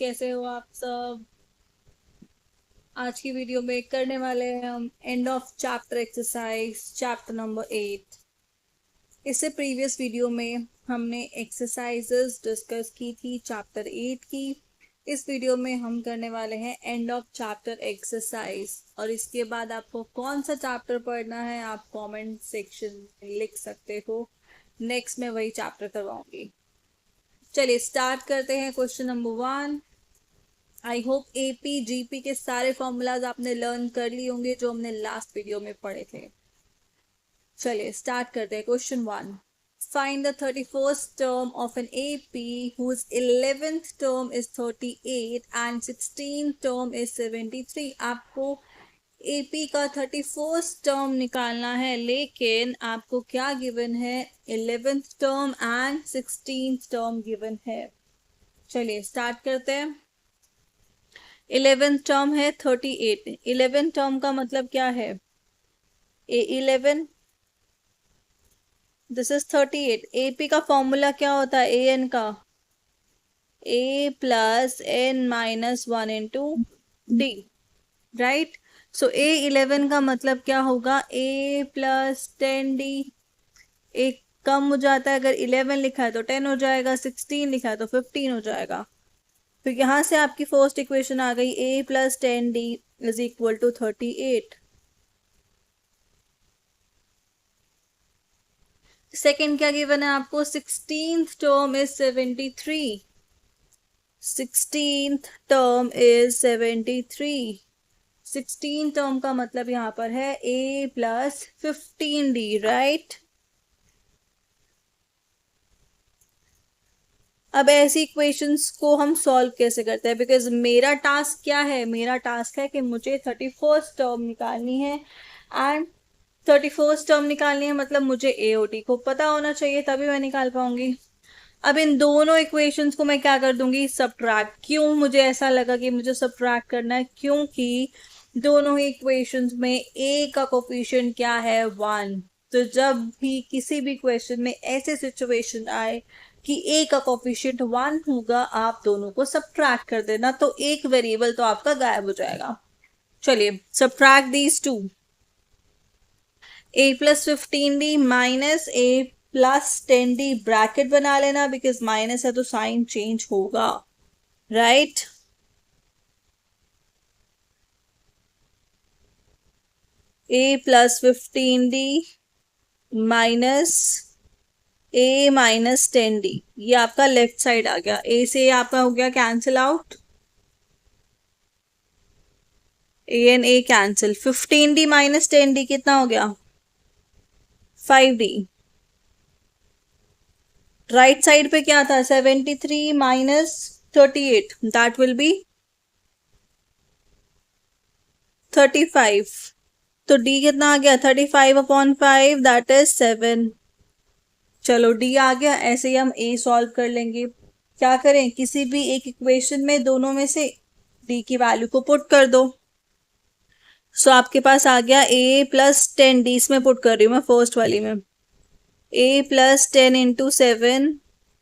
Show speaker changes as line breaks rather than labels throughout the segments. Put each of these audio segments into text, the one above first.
कैसे हो आप सब। आज की वीडियो में करने वाले हैं हम end of chapter exercise chapter number 8। इससे प्रीवियस वीडियो में हमने एक्सरसाइजेस डिस्कस की थी चैप्टर 8 की। इस वीडियो में हम करने वाले हैं एंड ऑफ चैप्टर एक्सरसाइज, और इसके बाद आपको कौन सा चैप्टर पढ़ना है आप कमेंट सेक्शन में लिख सकते हो। नेक्स्ट में वही चैप्टर करवाऊंगी। चलिए स्टार्ट करते हैं। Question number 1। I hope AP GP के सारे फॉर्मूलाज आपने लर्न कर लिए होंगे जो हमने लास्ट वीडियो में पढ़े थे। चलिए स्टार्ट करते हैं। Question 1। Find the 31st term of an AP whose 11th term is 38 and 16th term is 73। आपको एपी का 31st टर्म निकालना है, लेकिन आपको क्या गिवन है, 11th term and 16th term given है। चलिए स्टार्ट करते हैं। 11th टर्म है 38। 11th टर्म का मतलब क्या है, A11, दिस इज 38। AP का फॉर्मूला क्या होता है, AN का, A plus N minus 1 into D, right. So A11 का मतलब क्या होगा, A प्लस 10D। एक कम हो जाता है, अगर 11 लिखा है तो 10 हो जाएगा, 16 लिखा है तो 15 हो जाएगा। तो यहां से आपकी फर्स्ट इक्वेशन आ गई, A plus 10D is equal to 38। Second क्या गिवन है आपको, 16th term is 73। 16th term is 73। 16 term का मतलब यहां पर है A प्लस 15D, राइट। अब ऐसी इक्वेशंस को हम सॉल्व कैसे करते हैं, बिकॉज मेरा टास्क क्या है, मेरा टास्क है कि मुझे 31st टर्म निकालनी है, एंड 31st टर्म निकालनी है मतलब मुझे AOT को पता होना चाहिए, तभी मैं निकाल पाऊंगी। अब इन दोनों इक्वेशंस को मैं क्या कर दूंगी, सब्ट्रैक्ट। क्यों मुझे ऐसा लगा कि मुझे सब्ट्रैक्ट करना है, क्योंकि दोनों ही इक्वेशंस में A का कोफिशिएंट क्या है, 1। तो जब भी किसी भी क्वेश्चन में ऐसे सिचुएशन आए कि A का कोफिशिएंट 1 होगा, आप दोनों को सब्ट्रैक्ट कर देना, तो एक वेरिएबल तो आपका गायब हो जाएगा। चलिए subtract these two. A plus 15D minus A plus 10D, bracket बना लेना, बिकॉज माइनस है तो साइन चेंज होगा, right. A plus 15D minus A minus 10D, ये आपका लेफ्ट साइड आ गया। A से आपका हो गया cancel out, A and A cancel. 15D minus 10D कितना हो गया, 5D। राइट साइड पे क्या था, 73 माइनस 38, दैट विल बी 35। तो D कितना आ गया, 35/5, दैट इज 7। चलो D आ गया, ऐसे ही हम A सॉल्व कर लेंगे। क्या करें, किसी भी एक इक्वेशन में दोनों में से D की वैल्यू को पुट कर दो। सो आपके पास आ गया A प्लस 10D, इसमें पुट कर रही हूँ मैं फर्स्ट वाली में। A plus 10 into 7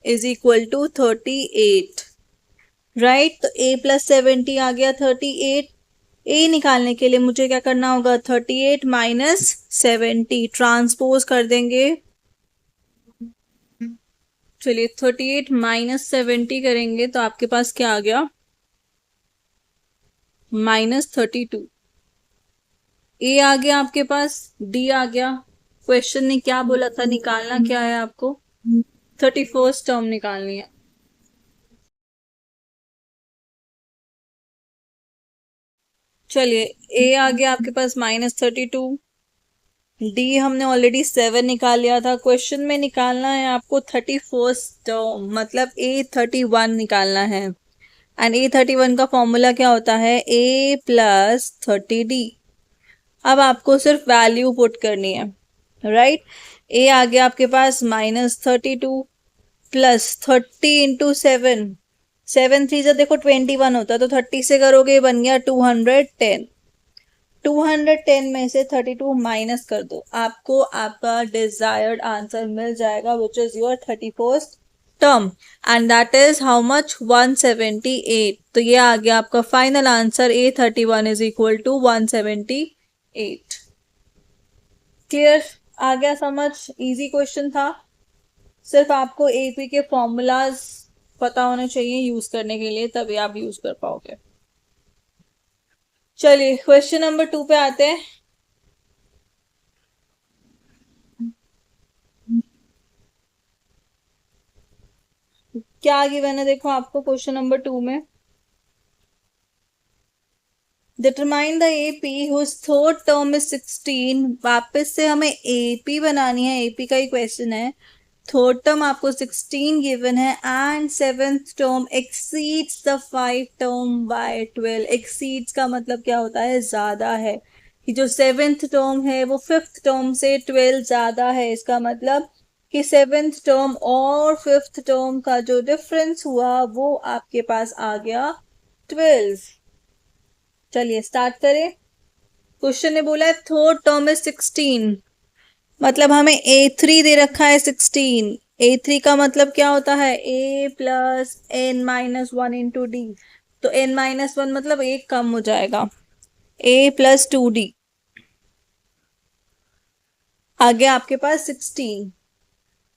is equal to 38, right. तो A प्लस 70 आ गया 38। A निकालने के लिए मुझे क्या करना होगा, 38 माइनस 70, ट्रांसपोज कर देंगे। चलिए 38 माइनस 70 करेंगे तो आपके पास क्या आ गया, -32। A आ गया आपके पास, D आ गया। क्वेश्चन ने क्या बोला था, निकालना क्या है आपको, 31st टर्म निकालनी है। चलिए A आ गया आपके पास -32। D हमने ऑलरेडी 7 निकाल लिया था। क्वेश्चन में निकालना है आपको 31st टर्म, मतलब A31 निकालना है। एंड A31 का फॉर्मूला क्या होता है, A प्लस 30D। अब आपको सिर्फ वैल्यू पुट करनी है, राइट। A आ गया आपके पास -32 प्लस 30 इंटू 7, 7 3 से देखो 21 होता है, तो 30 से करोगे बन गया 210। 210 में से 32 माइनस कर दो, आपको आपका डिजायर्ड आंसर मिल जाएगा, which is your 31st term and that is how much 178। तो ये आ गया आपका final answer, A31 is equal to 178। Clear? आ गया समझ? इजी क्वेश्चन था। सिर्फ आपको एपी के फॉर्मूलाज पता होने चाहिए यूज करने के लिए, तभी आप यूज कर पाओगे। चलिए क्वेश्चन नंबर 2 पे आते हैं। क्या गिवन है देखो आपको क्वेश्चन नंबर 2 में। Determine the AP whose third term is 16। वापस से हमें एपी बनानी है, एपी का ही क्वेश्चन है। थर्ड टर्म आपको 16 गिवन है and seventh term exceeds the 5 term by 12। Exceeds का मतलब क्या होता है? ज्यादा है। कि जो सेवेंथ टर्म है वो फिफ्थ टर्म से 12 ज्यादा है। इसका मतलब कि सेवेंथ टर्म और फिफ्थ टर्म का जो डिफरेंस हुआ वो आपके पास आ गया 12। चलिए स्टार्ट करें। क्वेश्चन ने बोला है थर्ड टर्म है 16, मतलब हमें A3 दे रखा है 16। A3 का मतलब क्या होता है? A plus n minus one into D. तो n माइनस वन मतलब एक कम हो जाएगा, A प्लस 2D। आगे आपके पास 16।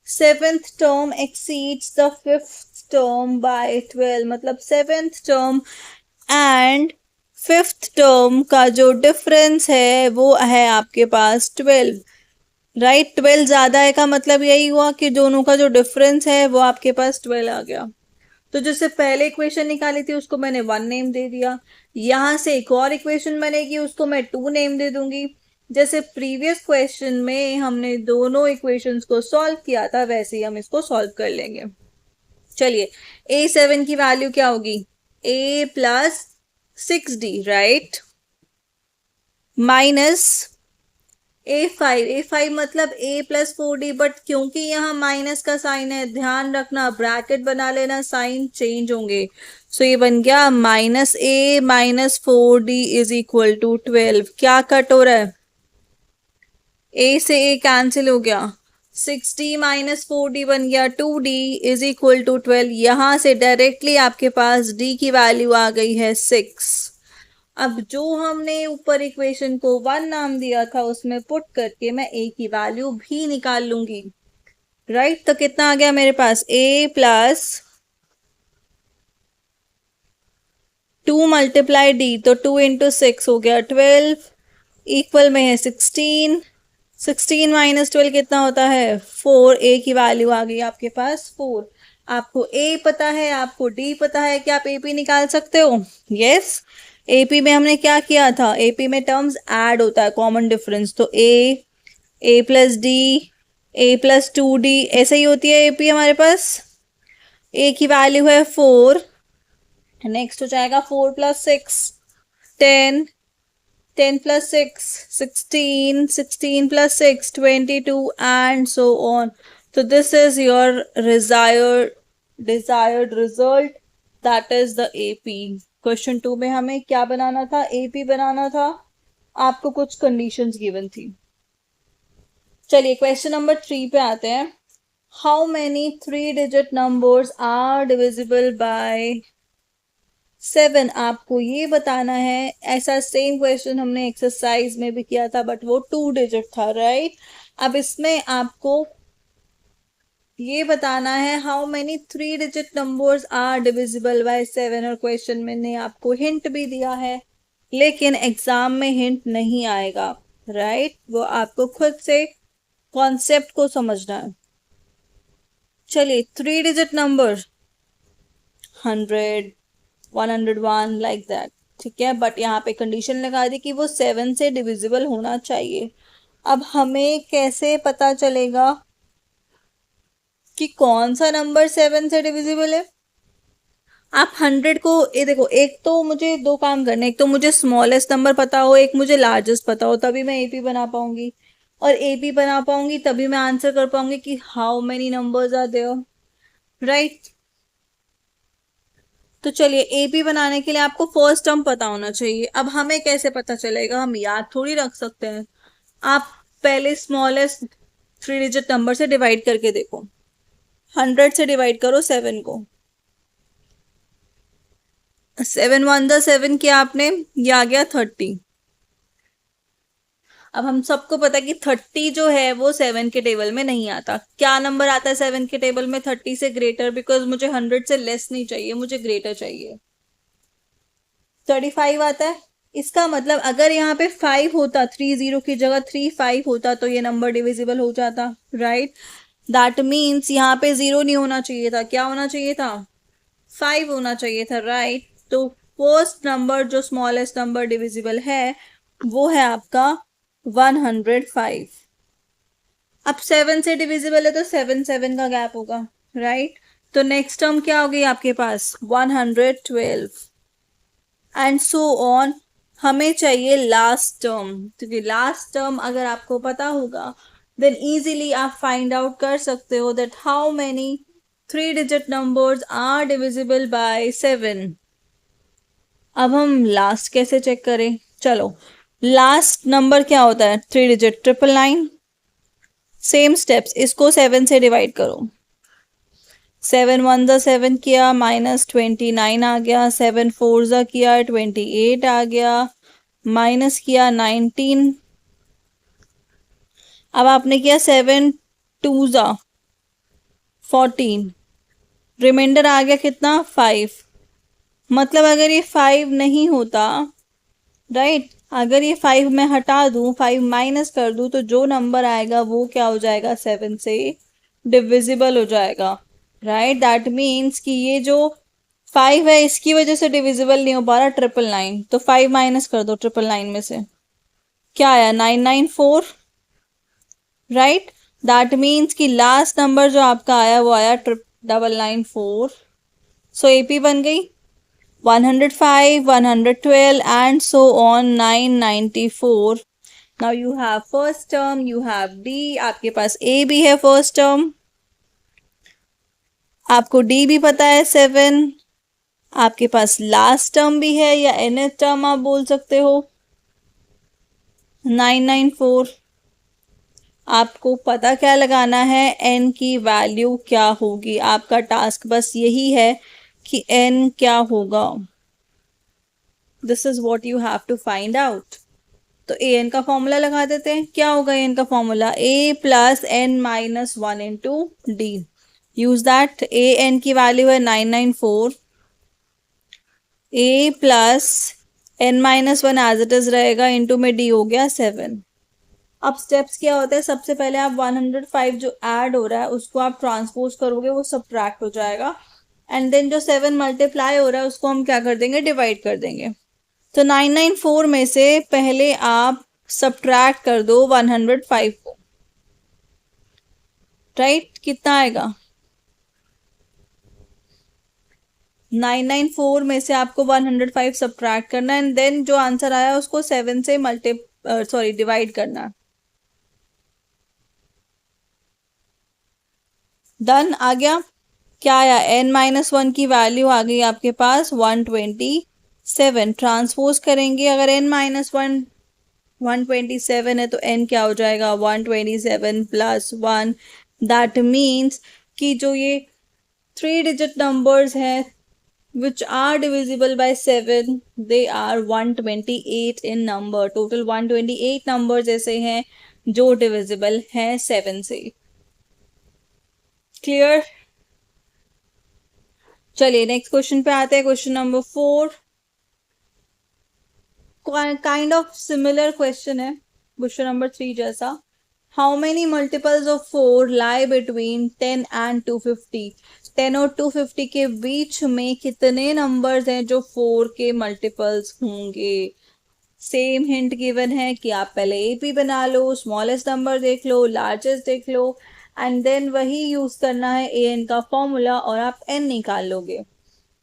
Seventh term exceeds the fifth term by 12, मतलब seventh term and fifth term का जो डिफरेंस है वो है आपके पास 12। राइट, 12 ज्यादा है का मतलब यही हुआ कि दोनों का जो डिफरेंस है वो आपके पास 12 आ गया। तो जैसे पहले इक्वेशन निकाली थी उसको मैंने 1 नेम दे दिया, यहां से एक और इक्वेशन बनेगी उसको मैं 2 नेम दे दूंगी। जैसे प्रीवियस क्वेश्चन में हमने दोनों इक्वेशंस को सॉल्व किया था वैसे ही हम इसको सॉल्व कर लेंगे। चलिए A7 की वैल्यू क्या होगी? A plus 6D, right, minus A5 मतलब A प्लस 4D, बट क्योंकि यहाँ माइनस का साइन है ध्यान रखना, ब्रैकेट बना लेना, साइन चेंज होंगे। सो ये बन गया minus A minus 4D is equal to 12। क्या कट हो रहा है? A से A कैंसिल हो गया, 6D माइनस 4D बन गया 2D इज इक्वल टू 12। यहां से डायरेक्टली आपके पास D की वैल्यू आ गई है 6। अब जो हमने ऊपर इक्वेशन को 1 नाम दिया था उसमें पुट करके मैं A की वैल्यू भी निकाल लूंगी। राइट, तो कितना आ गया मेरे पास? A प्लस 2 मल्टीप्लाई D, तो 2 इंटू 6 हो गया 12, इक्वल में है 16। 16 माइनस 12 कितना होता है? 4। A की वैल्यू आ गई आपके पास 4। आपको A पता है, आपको D पता है कि आप AP निकाल सकते हो। यस, AP में हमने क्या किया था? AP में टर्म्स ऐड होता है, कॉमन डिफरेंस। तो A plus D, A plus 2D, ऐसे ही होती है AP हमारे पास। A की वैल्यू है 4, नेक्स्ट हो जाएगा 4 plus 6 10, 10 plus 6 16, 16 plus 6 22, and so on. So this is your desired result, that is the AP। Question 2 में हमें क्या बनाना था? AP बनाना था। आपको कुछ कंडीशंस गिवन थी। चलिए क्वेश्चन नंबर 3 पे आते हैं। How many 3 digit numbers are divisible by 7? आपको ये बताना है। ऐसा सेम क्वेश्चन हमने एक्सरसाइज में भी किया था बट वो 2 डिजिट था, राइट। अब इसमें आपको ये बताना है how many 3 digit numbers are divisible by 7, और क्वेश्चन मैंने आपको हिंट भी दिया है लेकिन एग्जाम में हिंट नहीं आएगा, राइट। वो आपको खुद से कॉन्सेप्ट को समझना है। चलिए 3 डिजिट नंबर 100, 101 लाइक दैट, ठीक है। बट यहाँ पे कंडीशन लगा दी कि वो 7 से डिविजिबल होना चाहिए। अब हमें कैसे पता चलेगा कि कौन सा नंबर 7 से डिविजिबल है? आप 100 को, ये देखो, एक तो मुझे दो काम करने, एक तो मुझे स्मॉलेस्ट नंबर पता हो, एक मुझे लार्जेस्ट पता हो, तभी मैं एपी बना पाऊंगी। और एपी बना पाऊंगी तभी मैं आंसर कर पाऊंगी कि how many numbers are there, right. तो चलिए एपी बनाने के लिए आपको फर्स्ट टर्म पता होना चाहिए। अब हमें कैसे पता चलेगा? हम याद थोड़ी रख सकते हैं। आप पहले स्मॉलेस्ट 3 डिजिट नंबर से डिवाइड करके देखो। 100 से डिवाइड करो 7 को। 7 वन द 7 किया आपने, ये आ गया 30। अब हम सबको पता है कि 30 जो है वो 7 के टेबल में नहीं आता। क्या नंबर आता है 7 के टेबल में 30 से ग्रेटर? बिकॉज मुझे 100 से लेस नहीं चाहिए, मुझे ग्रेटर चाहिए। 35 आता है। इसका मतलब अगर यहाँ पे 5 होता, 30 की जगह 35 होता तो ये नंबर डिविजिबल हो जाता, राइट। दैट मीन्स यहाँ पे 0 नहीं होना चाहिए था, क्या होना चाहिए था? 5 होना चाहिए था, राइट। तो फर्स्ट नंबर जो स्मॉलेस्ट नंबर डिविजिबल है वो है आपका 105। अब 7 से डिविजिबल है तो 7 7 का गैप होगा, राइट। तो नेक्स्ट टर्म क्या होगी आपके पास? 112 एंड सो ऑन। हमें चाहिए लास्ट टर्म, क्योंकि लास्ट टर्म अगर आपको पता होगा देन इजीली आप फाइंड आउट कर सकते हो that how many 3 digit numbers are divisible by 7। अब हम लास्ट कैसे चेक करें? चलो, लास्ट नंबर क्या होता है? 3 डिजिट, 999। सेम स्टेप्स, इसको 7 से डिवाइड करो। 7 वन ज़ा 7 किया, -29 आ गया। 7 फोर ज़ा किया, 28 आ गया, माइनस किया 19। अब आपने किया 7 टू ज़ा 14, रिमाइंडर आ गया कितना? 5। मतलब अगर ये 5 नहीं होता, राइट, अगर ये 5 मैं हटा दूं, 5 माइनस कर दूं, तो जो नंबर आएगा वो क्या हो जाएगा? 7 से डिविजिबल हो जाएगा, राइट। दैट मीन्स कि ये जो 5 है इसकी वजह से डिविजिबल नहीं हो पा रहा 999। तो 5 माइनस कर दो 999 में से, क्या आया? 994, राइट। दैट मीन्स कि लास्ट नंबर जो आपका आया वो आया 994। सो एपी बन गई 105, 112 and so on 994। Now you have first term, you have D, आपके पास A भी है फर्स्ट टर्म, आपको D भी पता है 7, आपके पास लास्ट टर्म भी है या nth टर्म आप बोल सकते हो 994। आपको पता क्या लगाना है? n की वैल्यू क्या होगी? आपका टास्क बस यही है कि n क्या होगा। This is what you have to find out. तो ए एन का फॉर्मूला लगा देते हैं। क्या होगा ए एन का formula? A plus n minus 1 into d. Use that. A n की वैल्यू है 994, a plus n minus 1 as it is रहेगा, इंटू में डी हो गया 7। अब स्टेप्स क्या होते हैं? सबसे पहले आप 105 जो ऐड हो रहा है उसको आप ट्रांसपोज करोगे, वो सब्ट्रैक्ट हो जाएगा। एंड देन जो 7 मल्टीप्लाई हो रहा है उसको हम क्या कर देंगे? डिवाइड कर देंगे। तो 994 में से पहले आप सब्ट्रैक्ट कर दो 105 को, राइट। कितना आएगा? 994 में से आपको 105 सब्ट्रैक्ट करना है एंड देन जो आंसर आया उसको 7 से डिवाइड करना। डन, आ गया। क्या आया? n-1 की वैल्यू आ गई आपके पास 127। ट्रांसपोज करेंगे, अगर n-1 127 है तो n क्या हो जाएगा? 127 प्लस 1। दैट मीन्स कि जो ये 3 डिजिट नंबर्स हैं which are divisible by 7, they are 128 in number। Total 128 numbers ऐसे हैं जो डिविजिबल हैं 7 से। क्लियर? चलिए नेक्स्ट क्वेश्चन पे आते हैं। Question number 4, kind of similar question है क्वेश्चन नंबर 3 जैसा। How many multiples of 4 lie between 10 and 250? 10 और 250 के बीच में कितने नंबर्स हैं जो 4 के मल्टीपल्स होंगे? सेम हिंट गिवन है कि आप पहले एपी बना लो, स्मॉलेस्ट नंबर देख लो, लार्जेस्ट देख लो, एंड देन वही यूज करना है ए एन का फॉर्मूला और आप एन निकाल लोगे,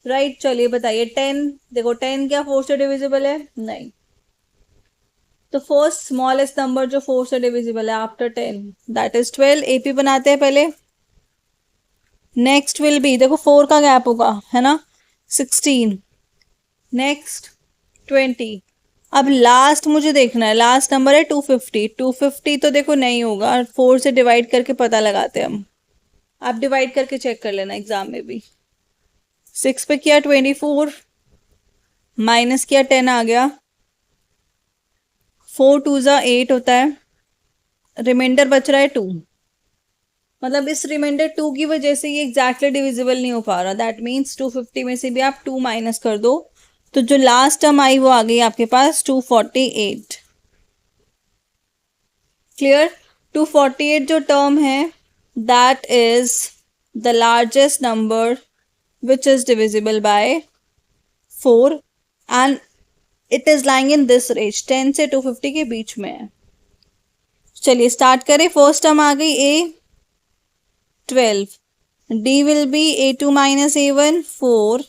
राइट। चलिए बताइए 10, देखो 10 क्या 4 से डिविजिबल है? नहीं। तो फर्स्ट स्मॉलेस्ट नंबर जो 4 से डिविजिबल है आफ्टर 10 दैट इज 12। एपी बनाते हैं पहले। नेक्स्ट विल बी, देखो 4 का गैप होगा है ना, 16। नेक्स्ट 20। अब लास्ट मुझे देखना है, लास्ट नंबर है 250। 250 तो देखो नहीं होगा, 4 से डिवाइड करके पता लगाते हैं हम। आप डिवाइड करके चेक कर लेना एग्जाम में भी। 6 पे किया 24, माइनस किया 10 आ गया, 4 2 जा 8 होता है, रिमाइंडर बच रहा है 2। मतलब इस रिमाइंडर 2 की वजह से ये एग्जैक्टली डिविजिबल नहीं हो पा रहा। दैट मीन्स 250 में से भी आप 2 माइनस कर दो, तो जो लास्ट टर्म आई वो आ गई आपके पास 248। क्लियर? 248 जो टर्म है that is the largest number which is divisible by 4 and it is lying in this range 10 से 250 के बीच में है। चलिए स्टार्ट करें। फर्स्ट टर्म आ गई a 12, d will be a2 minus a1 4,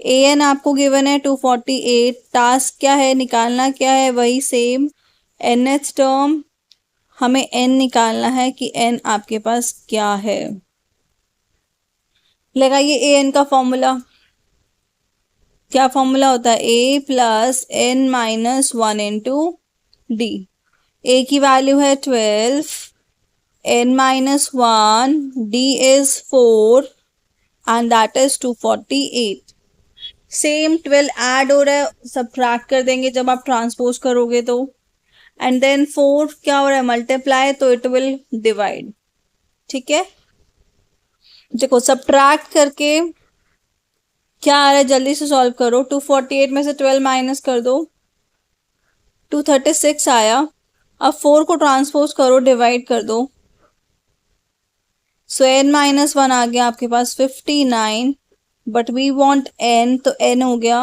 an आपको गिवन है 248। टास्क क्या है? निकालना क्या है? वही सेम nth टर्म, हमें n निकालना है कि n आपके पास क्या है। लगाइए an का फॉर्मूला। क्या फॉर्मूला होता है? a plus n minus 1 into D. a की वैल्यू है 12, n minus 1, d is 4 and that is 248। Same 12 add हो रहा है, सबट्रैक्ट कर देंगे जब आप ट्रांसपोज करोगे तो, एंड देन 4 क्या हो रहा है? मल्टीप्लाई, तो इट विल डिवाइड। ठीक है, देखो सबट्रैक्ट करके क्या आ रहा है, जल्दी से सॉल्व करो। 248 में से 12 माइनस कर दो, 236 आया। अब 4 को ट्रांसपोज करो, डिवाइड कर दो, सो n माइनस 1 आ गया आपके पास 59, बट वी वांट n, तो n हो गया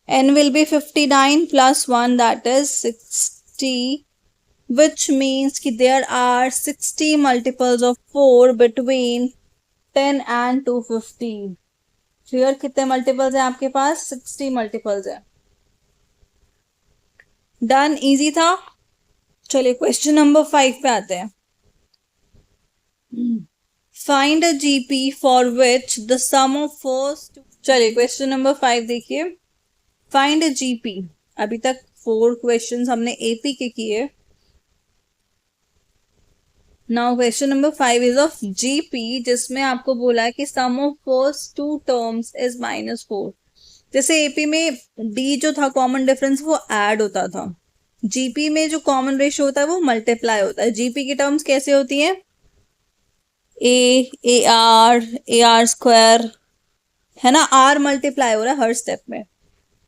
n will be 59 plus 1 that is 60, which means कि there are 60 multiples of 4 between 10 and 250। Clear? कितने मल्टीपल्स हैं आपके पास? 60 मल्टीपल्स है। डन, इजी था। चलिए क्वेश्चन नंबर 5 पे आते हैं। Find a GP for which the sum of first. चलिए क्वेश्चन नंबर 5 देखिए। Find a GP. अभी तक 4 क्वेश्चंस हमने एपी के किए। Now question number 5 is of GP, जिसमें आपको बोला है कि sum of first 2 terms is -4। जैसे एपी में डी जो था कॉमन डिफरेंस वो ऐड होता था, जीपी में जो कॉमन रेशियो होता है वो मल्टीप्लाई होता है। जीपी की टर्म्स कैसे होती हैं? ए आर स्क्वायर, है ना? आर मल्टीप्लाई हो रहा है हर स्टेप में।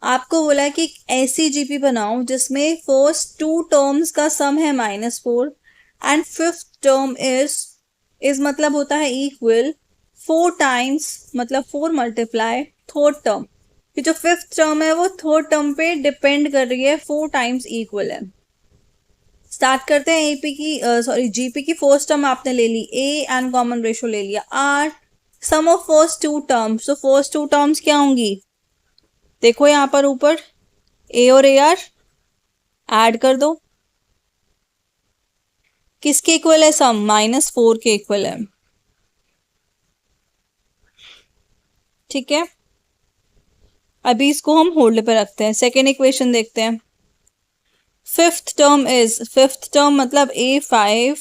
आपको बोला है कि ऐसी जीपी बनाओ जिसमें फर्स्ट 2 टर्म्स का सम है -4 एंड फिफ्थ टर्म इज मतलब होता है इक्वल 4 टाइम्स, मतलब 4 मल्टीप्लाई थर्ड टर्म। कि जो फिफ्थ टर्म है वो थर्ड टर्म पे डिपेंड कर रही है, 4 टाइम्स इक्वल है। स्टार्ट करते हैं एपी की सॉरी जीपी की। फर्स्ट टर्म आपने ले ली ए एंड कॉमन रेशियो ले लिया r. Sum of first 2 terms, तो फर्स्ट 2 टर्म्स क्या होंगी? देखो यहाँ पर ऊपर ए और ए आर ऐड कर दो। किसके इक्वल है सम? -4 के इक्वल है। ठीक है, अभी इसको हम होल्ड पे रखते हैं। सेकेंड इक्वेशन देखते हैं। फिफ्थ टर्म मतलब A5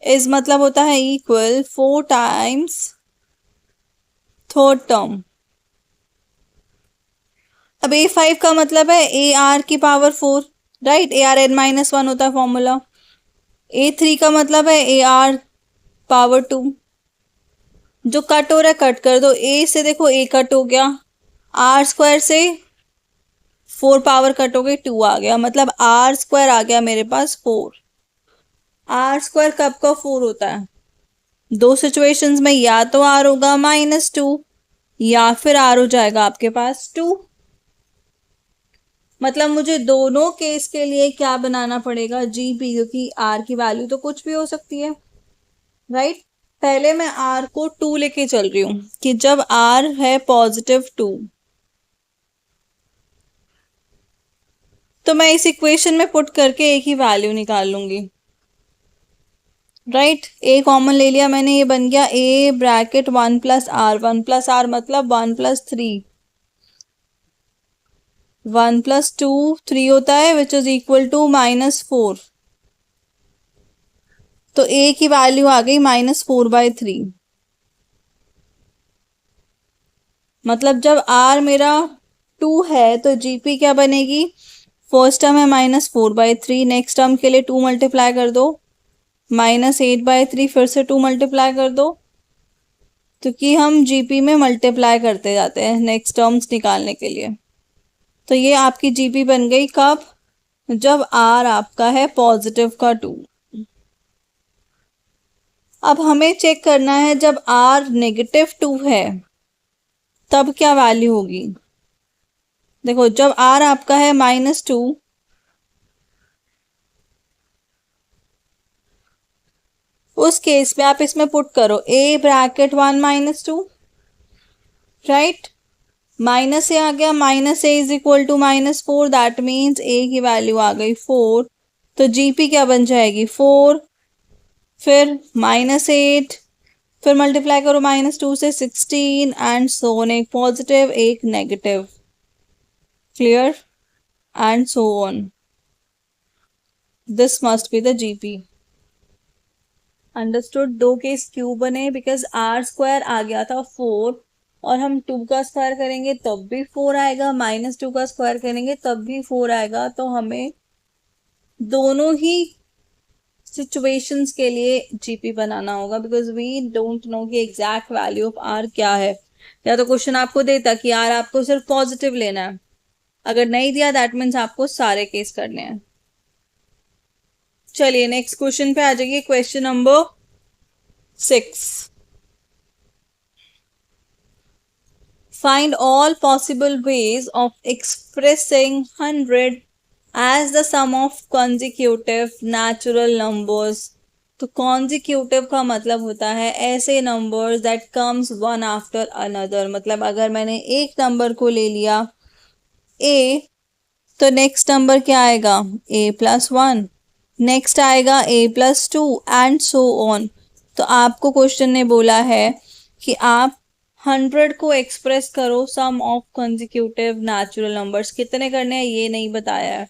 इज मतलब होता है इक्वल 4 टाइम्स थर्ड टर्म। अब A5 का मतलब है AR की पावर 4, राइट? AR n-1 होता है फॉर्मूला। A3 का मतलब है AR पावर 2। जो कट हो रहा है कट कर दो, A से देखो A कट हो गया, R स्क्वायर से 4 पावर कट हो गई, 2 आ गया, मतलब R स्क्वायर आ गया मेरे पास 4। R स्क्वायर कब का 4 होता है? 2 सिचुएशंस में, या तो R होगा -2 या फिर R हो जाएगा आपके पास 2। मतलब मुझे दोनों केस के लिए क्या बनाना पड़ेगा? जीपी, क्योंकि R की वैल्यू तो कुछ भी हो सकती है, राइट? पहले मैं R को 2 लेके चल रही हूं कि जब R है +2, तो मैं इस इक्वेशन में पुट करके एक ही वैल्यू निकाल लूंगी, राइट? ए कॉमन ले लिया मैंने, ये बन गया A ब्रैकेट 1 + R, 1 + R मतलब 1 + 3। 1 + 2 3 होता है विच इज इक्वल टू -4। तो ए की वैल्यू आ गई -4/3। मतलब जब आर मेरा 2 है तो जीपी क्या बनेगी, फर्स्ट टर्म है -4/3, नेक्स्ट टर्म के लिए 2 मल्टीप्लाई कर दो, -8/3 फिर से 2 मल्टीप्लाई कर दो, क्योंकि हम जीपी में मल्टीप्लाई करते जाते हैं नेक्स्ट टर्म्स निकालने के लिए। तो ये आपकी जीपी बन गई कब, जब आर आपका है +2। अब हमें चेक करना है जब आर -2 है तब क्या वैल्यू होगी। देखो जब आर आपका है -2, उस केस में आप इसमें पुट करो a(1 - 2), राइट। माइनस ए आ गया, -a is equal to -4, that means a की वैल्यू आ गई 4। तो जीपी क्या बन जाएगी 4, फिर -8, फिर मल्टीप्लाई करो -2 से 16 एंड सो ऑन, एक पॉजिटिव एक negative, clear, and so on. This must be the GP. Understood. दो केस क्यों बने, बिकॉज r² आ गया था 4 और हम 2 का स्क्वायर करेंगे तब भी 4 आएगा, -2 का स्क्वायर करेंगे तब भी 4 आएगा। तो हमें दोनों ही सिचुएशंस के लिए जीपी बनाना होगा, बिकॉज वी डोंट नो कि एग्जैक्ट वैल्यू ऑफ आर क्या है। या तो क्वेश्चन आपको देता कि आर आपको सिर्फ पॉजिटिव लेना है, अगर नहीं दिया दैट मीन्स आपको सारे केस करने हैं। चलिए नेक्स्ट क्वेश्चन पे आ जाइए, question number 6। Find all possible ways of expressing 100 as the sum of consecutive natural numbers। तो consecutive का मतलब होता है ऐसे numbers that comes one after another। मतलब अगर मैंने एक नंबर को ले लिया a, तो नेक्स्ट नंबर क्या आएगा a+1, नेक्स्ट आएगा a+2 एंड सो ऑन। तो आपको क्वेश्चन ने बोला है कि आप 100 को एक्सप्रेस करो सम ऑफ कंसेक्यूटिव नेचुरल नंबर्स। कितने करने हैं ये नहीं बताया है,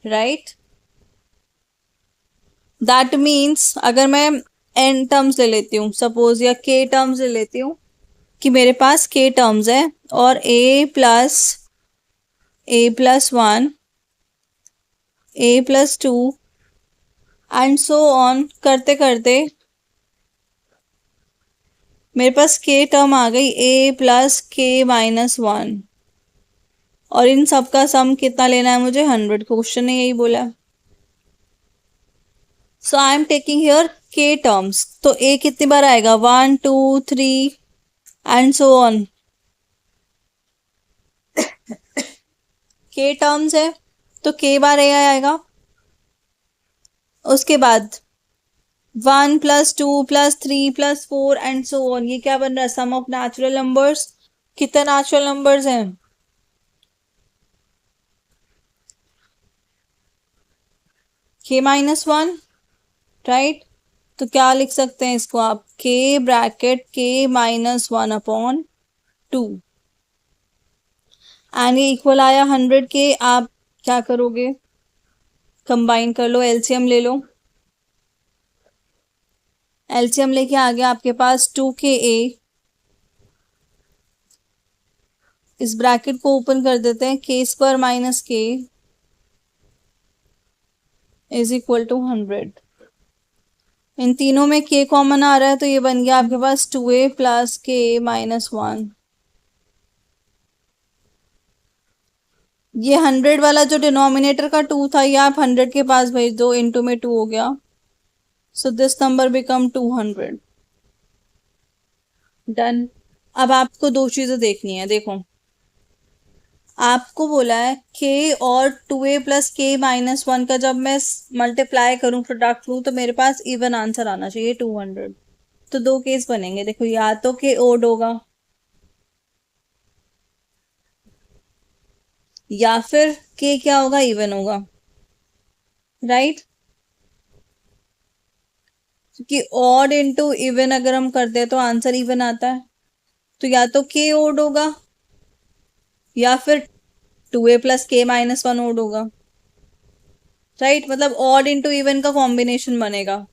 राइट। दैट मीन्स अगर मैं n टर्म्स ले लेती हूँ सपोज, या k टर्म्स ले लेती हूँ, कि मेरे पास k टर्म्स है और a+1 a+2 and so on करते करते मेरे पास k टर्म आ गई a+k-1, और इन सब का सम कितना लेना है मुझे 100। क्वेश्चन ने यही बोला। So I am taking here k terms. तो a कितनी बार आएगा 1 2 3 and so on, k terms है तो k बार a आएगा। उसके बाद 1 + 2 + 3 + 4 एंड सो ऑन, ये क्या बन रहा है सम ऑफ नेचुरल नंबर्स। कितने नेचुरल नंबर्स हैं k-1, राइट। तो क्या लिख सकते हैं इसको आप k(k-1)/2 एंड ये इक्वल आया 100 के। आप क्या करोगे, कंबाइन कर लो, एलसीएम ले लो। एलसीएम लेके आ गया आपके पास 2ka, इस ब्रैकेट को ओपन कर देते हैं, k² - k is equal to 100। इन तीनों में k कॉमन आ रहा है तो ये बन गया आपके पास 2a + k-1। ये 100 वाला जो डिनोमिनेटर का 2 था ये आप 100 के पास भेज दो, इनटू में 2 हो गया, so this number become 200। Done. अब आपको दो चीजें देखनी है, देखो आपको बोला है k और 2a + k-1 का जब मैं मल्टीप्लाई करूं, प्रोडक्ट लूं, तो मेरे पास इवन आंसर आना चाहिए 200। तो दो केस बनेंगे, देखो या तो k ओड होगा या फिर k क्या होगा इवन होगा, राइट। क्योंकि ऑड इनटू इवन अगर हम करते हैं तो आंसर इवन आता है। तो या तो k ओड होगा या फिर 2a+k-1 ओड होगा, राइट? मतलब ऑड इंटू इवन का कॉम्बिनेशन बनेगा।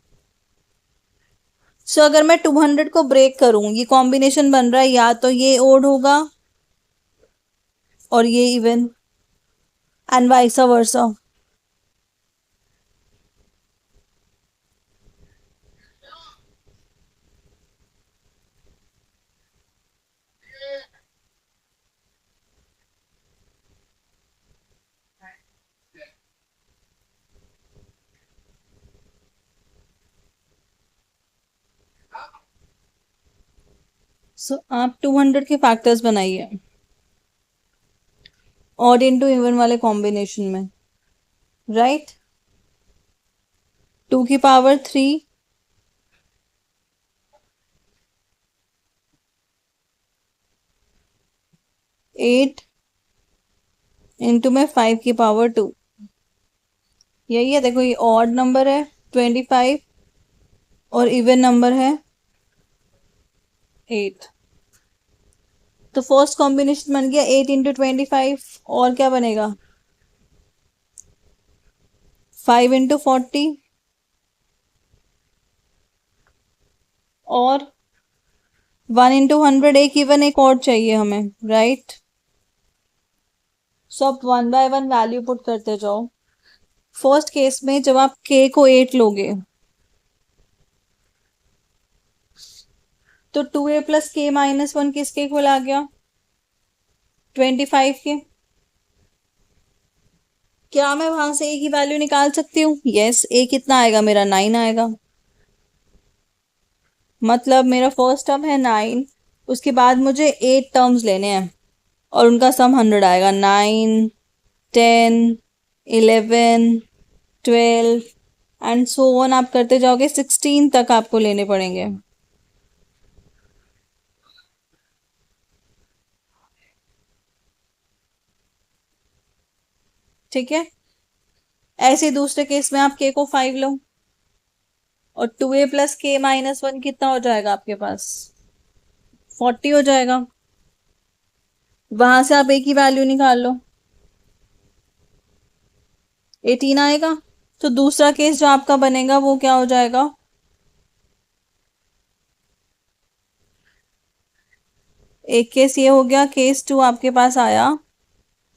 सो अगर मैं 200 को ब्रेक करूं, ये कॉम्बिनेशन बन रहा है या तो ये ओड होगा और ये इवन, एंड वाइस वर्सा। सो आप 200 के फैक्टर्स बनाइए ऑड इंटू इवन वाले कॉम्बिनेशन में, राइट? 2 की पावर 3, 8 इंटू में 5 की पावर 2। यही है, देखो ये ऑड नंबर है 25 और इवन नंबर है 8। तो फर्स्ट कॉम्बिनेशन बन गया 8 इंटू 25, और क्या बनेगा 5 इंटू 40, और 1 इंटू 100। एक इवन एक और चाहिए हमें, राइट? सो आप 1 बाय 1 वैल्यू पुट करते जाओ। फर्स्ट केस में जब आप k को 8 लोगे तो 2a+k-1 किसके इक्वल आ गया, 25 के। क्या मैं वहां से a की वैल्यू निकाल सकती हूँ? यस, a कितना आएगा मेरा, 9 आएगा। मतलब मेरा फर्स्ट टर्म है 9, उसके बाद मुझे 8 टर्म्स लेने हैं और उनका सम 100 आएगा। 9, 10, 11, 12 एंड सो ऑन आप करते जाओगे, 16 तक आपको लेने पड़ेंगे। ठीक है, ऐसे दूसरे केस में आप k को 5 लो और 2a+k-1 कितना हो जाएगा आपके पास, 40 हो जाएगा। वहां से आप a की वैल्यू निकाल लो, 18 आएगा। तो दूसरा केस जो आपका बनेगा वो क्या हो जाएगा, एक केस ये हो गया। केस 2 आपके पास आया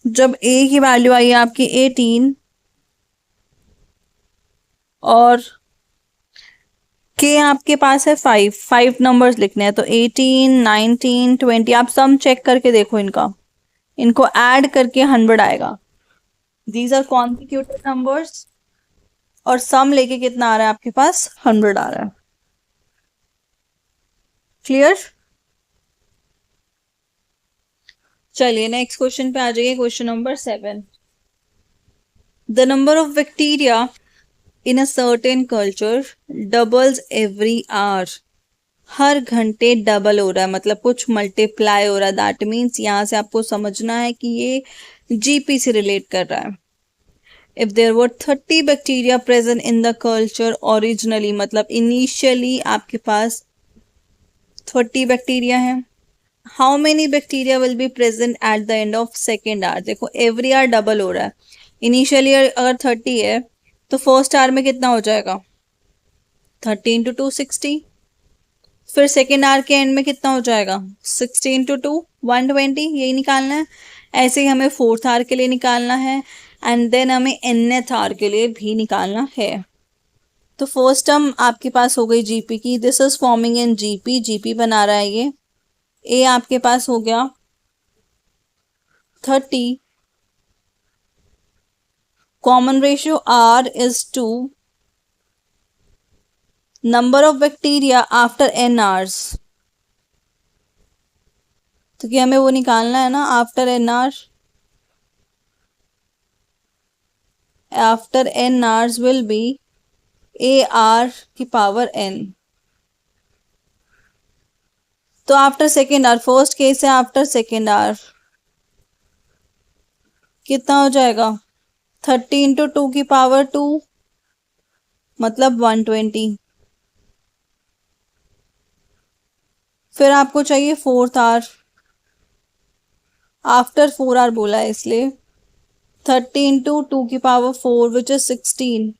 जब a की वैल्यू आई आपकी 18 और k आपके पास है 5, 5 नंबर्स लिखने हैं। तो 18, 19, 20, आप सम चेक करके देखो इनका, इनको ऐड करके 100 आएगा। दीज आर कॉन्सिक्यूटिव नंबर्स और सम लेके कितना आ रहा है आपके पास, 100 आ रहा है। क्लियर? चलिए नेक्स्ट क्वेश्चन पे आ जाइए, question number 7। The number of bacteria in a certain culture doubles every hour. हर घंटे डबल हो रहा है, मतलब कुछ मल्टीप्लाई हो रहा है। दैट मीन्स यहां से आपको समझना है कि ये जीपी से रिलेट कर रहा है। If there were 30 bacteria present in the culture originally, मतलब इनिशियली आपके पास 30 बैक्टीरिया है। How many bacteria will be present at the end of second hour. देखो एवरी आवर डबल हो रहा है। इनिशियली अगर 30 है तो फर्स्ट आवर में कितना हो जाएगा, 30 इंटू 2 60। फिर सेकेंड आवर के एंड में कितना हो जाएगा, 60 इंटू 2 120। यही निकालना है। ऐसे ही हमें फोर्थ आवर के लिए निकालना है एंड देन हमें nth आवर के लिए भी निकालना है। तो फर्स्ट टर्म आपके पास हो गई जीपी की, this is forming in GP, GP बना रहा है ये। ए आपके पास हो गया 30, common ratio r is 2, number of bacteria after n hours, तो क्या हमें वो निकालना है ना, after n hour. After n hours will be AR⁴n। तो after second hour, first case है आफ्टर सेकेंड आवर, कितना हो जाएगा, 30 इंटू 2 की पावर 2 मतलब 120। फिर आपको चाहिए फोर्थ आवर, आफ्टर 4 आवर बोला है इसलिए 30 इंटू 2 की पावर 4 विच इज 16।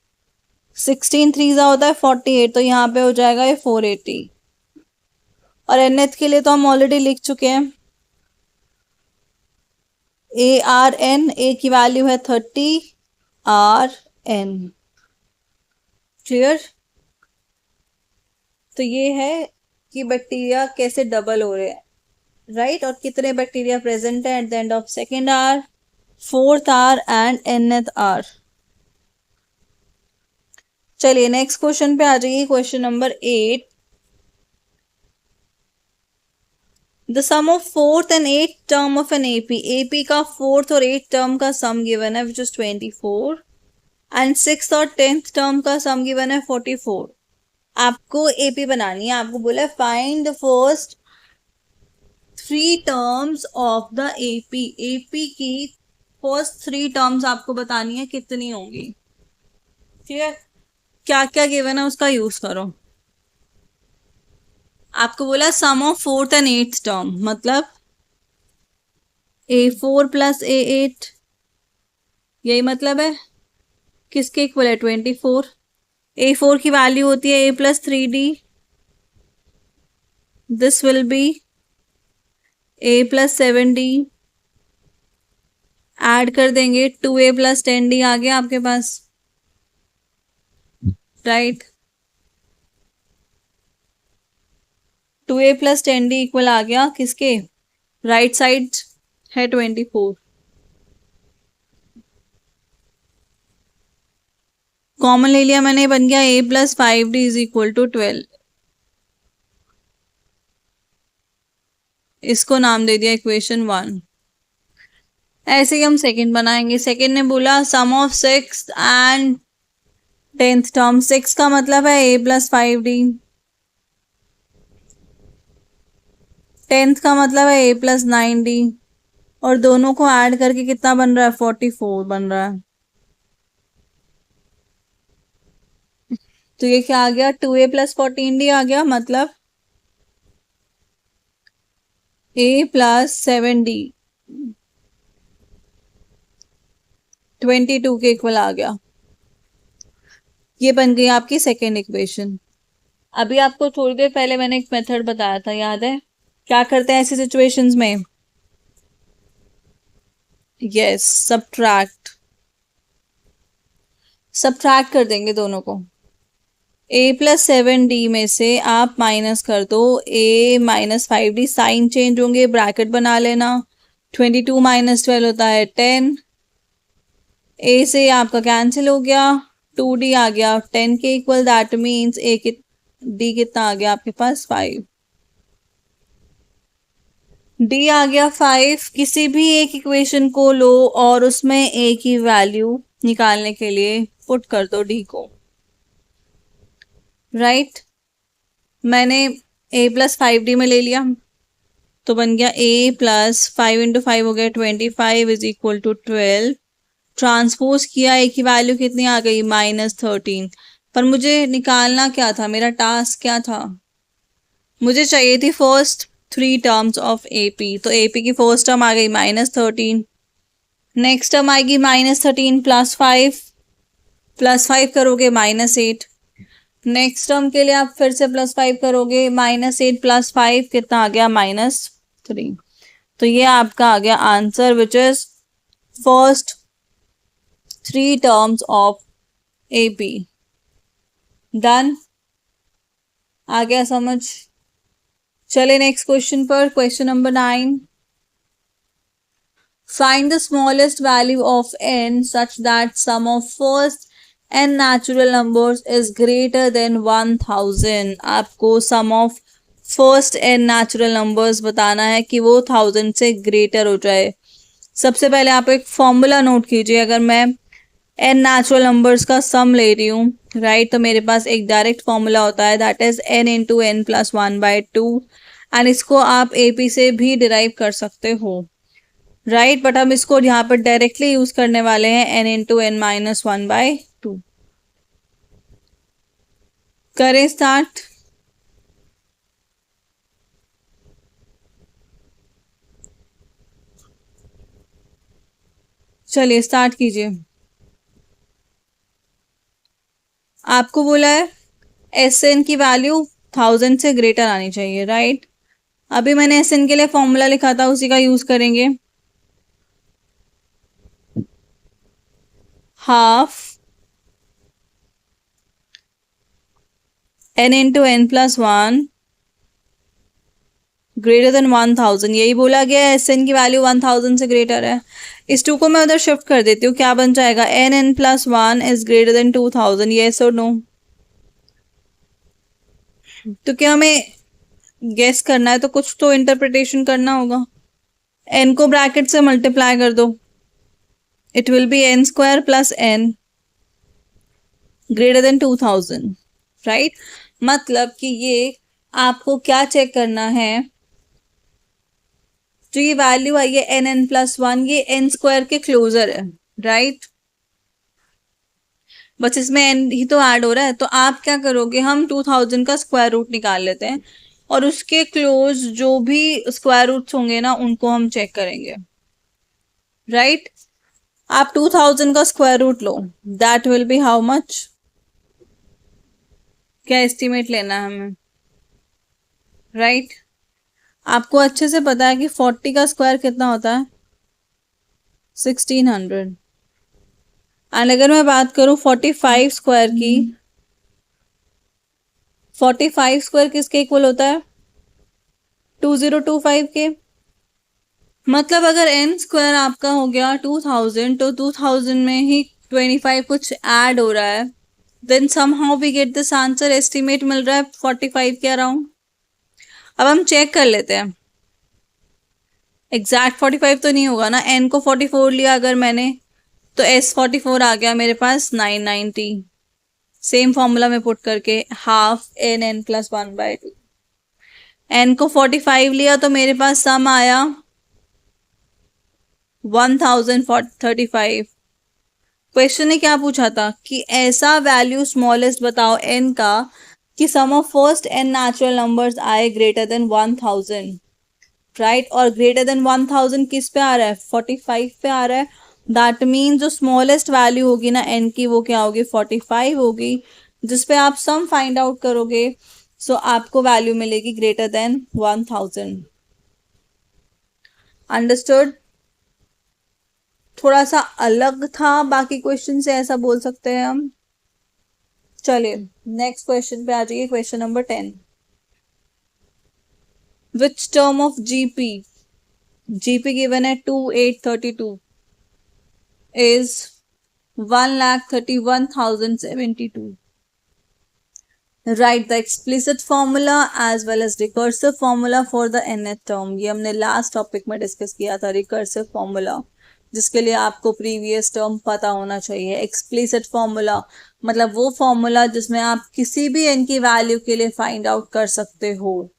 16 3 जा होता है 48, तो यहाँ पे हो जाएगा ये 480। और nth के लिए तो हम ऑलरेडी लिख चुके हैं, ARN, ए की वैल्यू है 30, RN। क्लियर? तो ये है कि बैक्टीरिया कैसे डबल हो रहे हैं, राइट? और कितने बैक्टीरिया प्रेजेंट है at the end of second hour, fourth hour and nth hour. चलिए नेक्स्ट क्वेश्चन पे आ जाइए, question number 8। The sum of fourth and eighth term of an AP, AP का फोर्थ और एट टर्म का sum given है which is 24, and six और 10th term का सम गिवन है 44। आपको एपी बनानी है, आपको बोला find the first 3 terms of the AP. AP की फर्स्ट 3 टर्म्स आपको बतानी है कितनी होंगी। ठीक है, क्या क्या गिवन है उसका यूज करो। आपको बोला sum of fourth and eighth term, मतलब A4 प्लस A8, यही मतलब है। किसके इक्वल है? 24। A4 की वैल्यू होती है A plus 3D, this will be A plus 7D। Add कर देंगे 2A प्लस 10D, आ गया आपके पास, right? 2A plus 10D equal आ गया किसके? राइट साइड है 24, कॉमन ले लिया मैंने, बन गया A plus 5D is equal to 12। इसको नाम दे दिया इक्वेशन 1। ऐसे ही हम सेकंड बनाएंगे। सेकंड ने बोला sum of six and 10th term, 6 का मतलब है A प्लस 5D, 10th का मतलब है A प्लस 9D, और दोनों को ऐड करके कितना बन रहा है? 44 बन रहा है। तो ये क्या आ गया? 2A प्लस 14D आ गया, मतलब A प्लस 7D 22 के इक्वल आ गया। ये बन गई आपकी सेकेंड इक्वेशन। अभी आपको थोड़ी देर पहले मैंने एक मेथड बताया था, याद है? क्या करते हैं ऐसी सिचुएशंस में? यस, सब्ट्रैक्ट कर देंगे दोनों को। A प्लस 7D में से आप माइनस कर दो A minus 5D, sign change होंगे, ब्रैकेट बना लेना। 22 माइनस 12 होता है 10, A से आपका कैंसिल हो गया, 2D आ गया 10 के इक्वल, दैट मीन्स D कितना आ गया आपके पास? 5। D आ गया 5। किसी भी एक इक्वेशन को लो और उसमें A की वैल्यू निकालने के लिए पुट कर दो D को, राइट? मैंने A प्लस 5D में ले लिया, तो बन गया A प्लस 5 इंटू 5 हो गया 25 इज इक्वल टू 12। ट्रांसपोज किया, A की वैल्यू कितनी आ गई? -13। पर मुझे निकालना क्या था? मेरा टास्क क्या था? मुझे चाहिए थी फर्स्ट 3 टर्म्स ऑफ AP। तो AP की फर्स्ट टर्म आ गई -13, नेक्स्ट टर्म आएगी -13 प्लस 5 करोगे -8, नेक्स्ट टर्म के लिए आप फिर से +5 करोगे, -8 प्लस 5 कितना आ गया? -3। तो ये आपका आ गया answer which is first 3 terms of AP। Done? आ गया समझ? चले नेक्स्ट क्वेश्चन पर, question number 9। Find the smallest value of n such that sum of first n natural numbers is greater than 1000। आपको sum of first n natural numbers बताना है कि वो 1000 से ग्रेटर हो जाए। सबसे पहले आप एक फॉर्मूला नोट कीजिए। अगर मैं n नेचुरल नंबर्स का सम ले रही हूँ, राइट, तो मेरे पास एक डायरेक्ट फॉर्मूला होता है, that is n into n plus 1/2, and इसको आप AP से भी डिराइव कर सकते हो, राइट? बट हम इसको यहाँ पर डायरेक्टली यूज करने वाले हैं, n इंटू n माइनस 1/2। करें स्टार्ट। चलिए स्टार्ट कीजिए। आपको बोला है एस एन की वैल्यू 1000 से ग्रेटर आनी चाहिए, राइट। अभी मैंने एस एन के लिए फॉर्मूला लिखा था, उसी का यूज करेंगे। Half n into n plus one greater than 1000, यही बोला गया है। एस एन की वैल्यू 1000 से ग्रेटर है। इस टू को मैं उधर शिफ्ट कर देती हूँ, क्या बन जाएगा, n n plus one is greater than 2000, yes और नो। तो क्या हमें गेस करना है, तो कुछ तो इंटरप्रिटेशन करना होगा। एन को ब्रैकेट से मल्टीप्लाई कर दो, it will be n square plus n greater than 2000, right. मतलब कि ये आपको क्या चेक करना है, जो ये वैल्यू आई है एन एन प्लस वन, ये एन स्क्वायर के क्लोजर है, राइट। बस इसमें एन ही तो ऐड हो रहा है। तो आप क्या करोगे, हम 2000 का स्क्वायर रूट निकाल लेते हैं और उसके क्लोज जो भी स्क्वायर रूट्स होंगे ना, उनको हम चेक करेंगे, राइट। आप 2000 का स्क्वायर रूट लो, that will be how much, क्या एस्टिमेट लेना है हमें, राइट। आपको अच्छे से पता है कि 40 का स्क्वायर कितना होता है, 1600। एंड अगर मैं बात करूं 45 स्क्वायर की, 45 स्क्वायर किसके इक्वल होता है, 2025 के। मतलब अगर एन स्क्वायर आपका हो गया 2000, तो 2000 में ही 25 कुछ ऐड हो रहा है, then somehow we get this answer, estimate मिल रहा है 45 के अराउंड। अब हम चेक कर लेते हैं, एग्जैक्ट 45 तो नहीं होगा ना, एन को 44 लिया अगर मैंने, तो एस 44 आ गया मेरे पास 990। सेम फॉर्मूला में पुट करके half n n plus one by two, n को 45 लिया तो मेरे पास सम आया 1035। क्वेश्चन ने क्या पूछा था कि ऐसा वैल्यू स्मॉलेस्ट बताओ एन का कि sum of first n natural numbers आए ग्रेटर देन 1000, राइट। और ग्रेटर देन 1000 किस पे आ रहा है, 45 पे आ रहा है। दैट मीन जो स्मॉलेस्ट वैल्यू होगी ना एन की, वो क्या होगी, 45 होगी, जिसपे आप सम फाइंड आउट करोगे। सो आपको वैल्यू मिलेगी ग्रेटर देन 1000। अंडरस्टूड। थोड़ा सा अलग था बाकी क्वेश्चन से, ऐसा बोल सकते हैं हम। चलिए नेक्स्ट क्वेश्चन पे आ जाइए, question number 10। Which term of GP, GP given है 2832 is 1,31,072. Write the explicit formula as well as recursive formula for the nth term. ये हमने लास्ट टॉपिक में डिस्कस किया था, रिकर्सिव फॉर्मूला, जिसके लिए आपको प्रीवियस टर्म पता होना चाहिए। एक्सप्लिसिट फॉर्मूला मतलब वो फॉर्मूला जिसमें आप किसी भी n की वैल्यू के लिए फाइंड आउट कर सकते हो।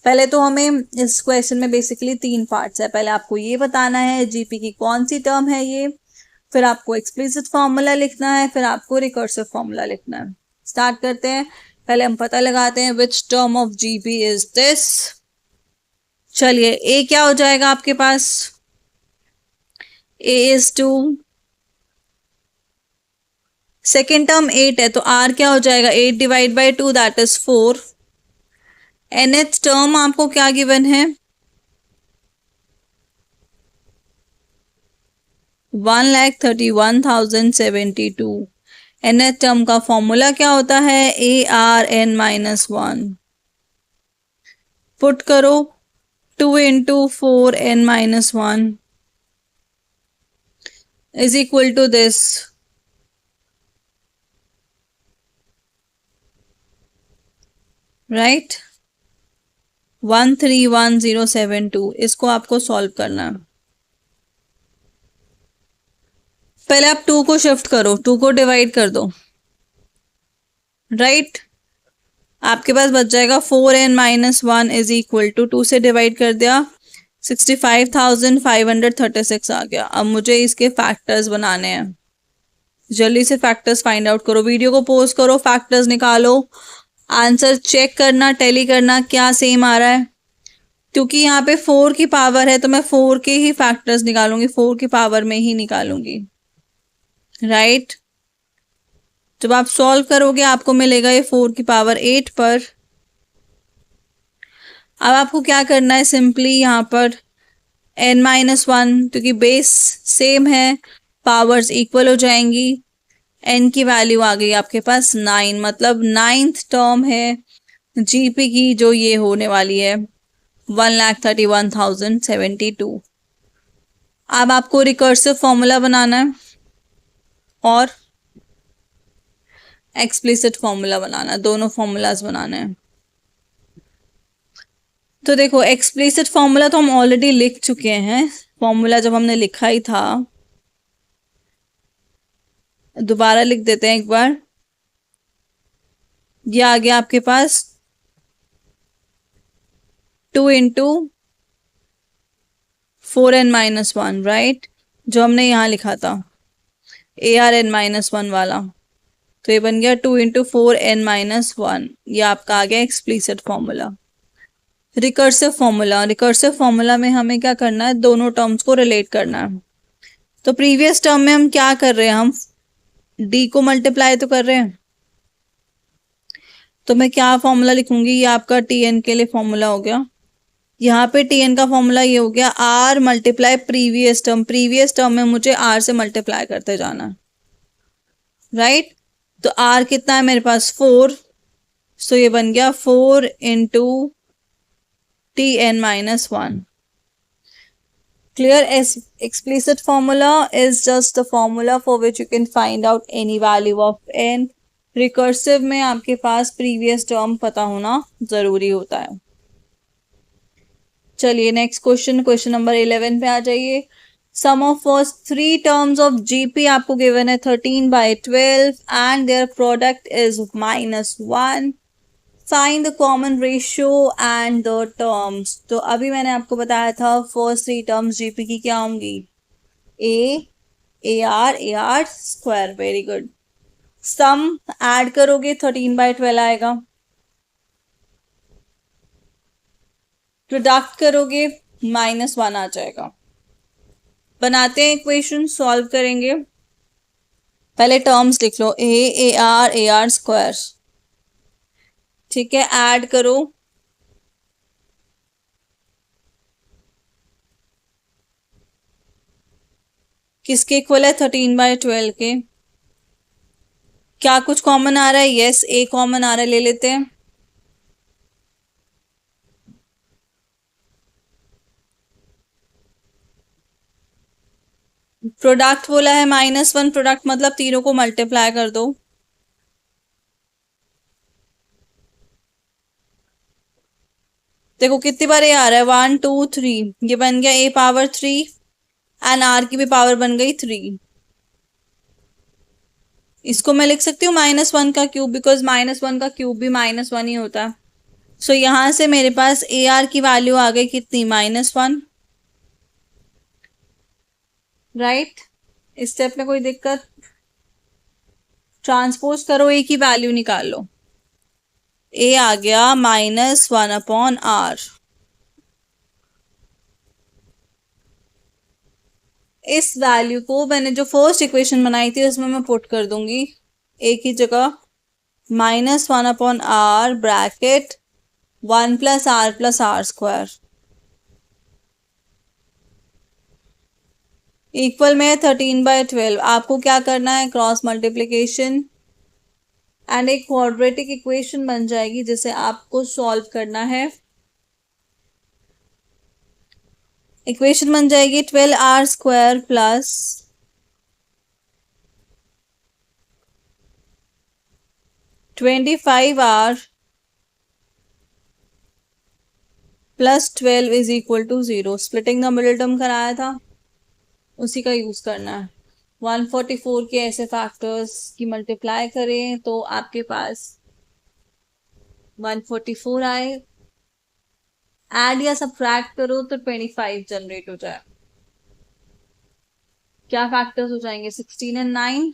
पहले तो हमें इस क्वेश्चन में बेसिकली 3 पार्ट्स है। पहले आपको ये बताना है जीपी की कौन सी टर्म है ये, फिर आपको एक्सप्लिसिट फॉर्मूला लिखना है, फिर आपको रिकर्सिव फॉर्मूला लिखना है। स्टार्ट करते हैं। पहले हम पता लगाते हैं which term of GP is this. चलिए ए क्या हो जाएगा आपके पास, ए इज 2, सेकेंड टर्म 8 है तो आर क्या हो जाएगा, 8 divide by 2 that is 4। nth term आपको क्या गिवन है, 1,31,072। nth टर्म का फॉर्मूला क्या होता है, a r n minus 1। Put करो 2 into 4 n minus 1 is equal to this, right, 131072। इसको आपको सॉल्व करना है। पहले आप 2 को शिफ्ट करो, 2 को डिवाइड कर दो, राइट। आपके पास बच जाएगा 4n minus 1 is equal to 2 से डिवाइड कर दिया 65,536 आ गया। अब मुझे इसके फैक्टर्स बनाने हैं, जल्दी से फैक्टर्स फाइंड आउट करो, वीडियो को पॉज करो, फैक्टर्स निकालो, आंसर चेक करना, टैली करना क्या सेम आ रहा है। क्योंकि यहाँ पे 4 की पावर है तो मैं 4 के ही फैक्टर्स निकालूंगी, 4 की पावर में ही निकालूंगी, राइट। जब आप सॉल्व करोगे आपको मिलेगा ये 4 की पावर 8 पर। अब आपको क्या करना है, सिंपली यहाँ पर n-1, क्योंकि बेस सेम है, पावर्स इक्वल हो जाएंगी। n की वैल्यू आ गई आपके पास 9, मतलब 9th टर्म है जीपी की जो ये होने वाली है 1,31,072। अब आपको रिकर्सिव फॉर्मूला बनाना है और एक्सप्लिसिट फॉर्मूला बनाना है, दोनों फॉर्मूलाज बनाने हैं। तो देखो एक्सप्लिसिट फॉर्मूला तो हम ऑलरेडी लिख चुके हैं, फॉर्मूला जब हमने लिखा ही था, दोबारा लिख देते हैं एक बार। ये आ गया आपके पास 2 इंटू 4n-1, राइट, जो हमने यहाँ लिखा था ARn-1 वाला। तो ये बन गया 2 इंटू 4n-1, ये आपका आ गया explicit formula. Recursive formula, recursive formula में हमें क्या करना है, दोनों टर्म्स को रिलेट करना है। तो प्रीवियस टर्म में हम क्या कर रहे हैं, हम डी को मल्टीप्लाई तो कर रहे हैं, तो मैं क्या फॉर्मूला लिखूंगी, ये आपका टीएन के लिए फॉर्मूला हो गया। यहाँ पे टीएन का फॉर्मूला ये हो गया r multiply previous term, previous term में मुझे आर से मल्टीप्लाई करते जाना, राइट। तो आर कितना है मेरे पास 4, सो ये बन गया 4 into Tn-1। Clear? As explicit formula is just the formula for which you can find out any value of n. Recursive में आपके पास previous term पता होना जरूरी होता है। चलिए नेक्स्ट क्वेश्चन, क्वेश्चन नंबर 11 पे आ जाइए। Sum of first 3 terms of GP आपको गिवन है 13/12 and their product is -1। Find the common ratio and the terms. तो अभी मैंने आपको बताया था फर्स्ट 3 टर्म्स जीपी की क्या होंगी, AR स्क्वायर, वेरी गुड। सम ऐड करोगे 13/12 आएगा, प्रोडक्ट करोगे -1 आ जाएगा। बनाते हैं इक्वेशन, सॉल्व करेंगे। पहले टर्म्स लिख लो, AR स्क्वायर, ठीक है, ऐड करो, किसके इक्वल है 13/12 के। क्या कुछ कॉमन आ रहा है, यस ए कॉमन आ रहा है, ले लेते हैं। प्रोडक्ट बोला है -1, प्रोडक्ट मतलब तीनों को मल्टीप्लाई कर दो। देखो कितनी बार ये आ रहा है, 1 2 3, ये बन गया a पावर 3 एंड आर की भी पावर बन गई 3। इसको मैं लिख सकती हूँ -1 का क्यूब, बिकॉज -1 का क्यूब भी -1 ही होता है। सो यहां से मेरे पास ए आर की वैल्यू आ गई कितनी, -1, राइट। इस स्टेप में कोई दिक्कत, ट्रांसपोज करो, ए की वैल्यू निकाल लो, ए आ गया -1/r। इस वैल्यू को मैंने जो फर्स्ट इक्वेशन बनाई थी उसमें मैं पुट कर दूंगी, ए की जगह -1/r bracket 1 + r + r square equal में 13/12। आपको क्या करना है, क्रॉस मल्टीप्लीकेशन एंड एक क्वाड्रेटिक इक्वेशन बन जाएगी जिसे आपको सॉल्व करना है। इक्वेशन बन जाएगी 12r square plus 25r plus 12 is equal to 0। Splitting the middle term कराया था, उसी का यूज करना है। 144 के ऐसे फैक्टर्स की मल्टीप्लाई करें तो आपके पास 144 आए, ऐड या सब्ट्रैक्ट करो तो 25 जनरेट हो जाए। क्या फैक्टर्स हो जाएंगे, 16 एंड 9।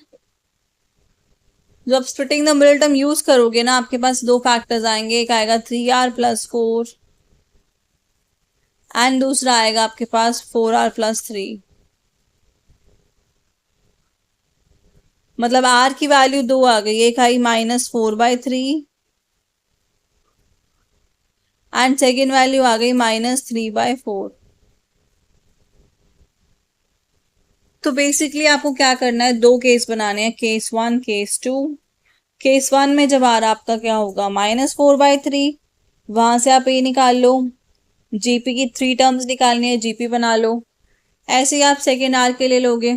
जब splitting the middle term use करोगे ना, आपके पास दो फैक्टर्स आएंगे, एक आएगा 3r + 4 एंड दूसरा आएगा आपके पास 4r+3, मतलब r की वैल्यू 2 आ गई, एक आई -4/3 एंड सेकेंड वैल्यू आ गई -3/4। तो बेसिकली आपको क्या करना है, दो केस बनाने हैं, केस 1 केस 2। केस 1 में जब आर आपका क्या होगा -4/3, वहां से आप ए निकाल लो, जीपी की 3 टर्म्स निकालनी है, जीपी बना लो। ऐसे ही आप सेकेंड आर के लिए लोगे,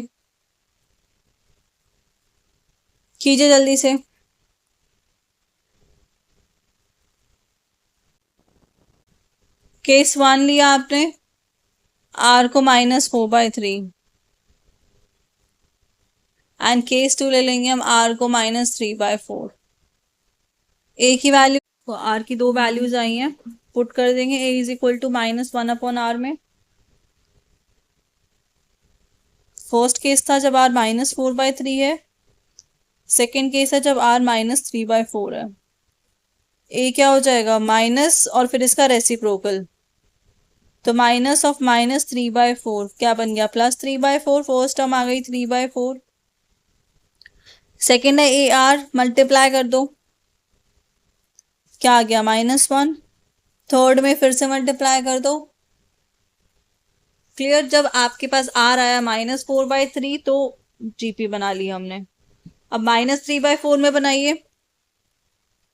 कीजिए जल्दी से। केस 1 लिया आपने, आर को -4/3, एंड केस 2 ले लेंगे हम, आर को -3/4। ए की वैल्यू, तो आर की दो वैल्यूज आई हैं, पुट कर देंगे। ए इज इक्वल टू -1/r में। फर्स्ट केस था जब आर -4/3 है, सेकेंड केस है जब आर -3/4 है। ए क्या हो जाएगा, माइनस और फिर इसका रेसिप्रोकल, तो माइनस ऑफ -3/4 क्या बन गया, +3/4। फर्स्ट टर्म आ गई 3/4, सेकेंड है ए आर, मल्टीप्लाई कर दो, क्या आ गया -1। थर्ड में फिर से मल्टीप्लाई कर दो, क्लियर। जब आपके पास आर आया -4/3 तो जीपी बना लिया हमने। अब -3/4 में बनाइए,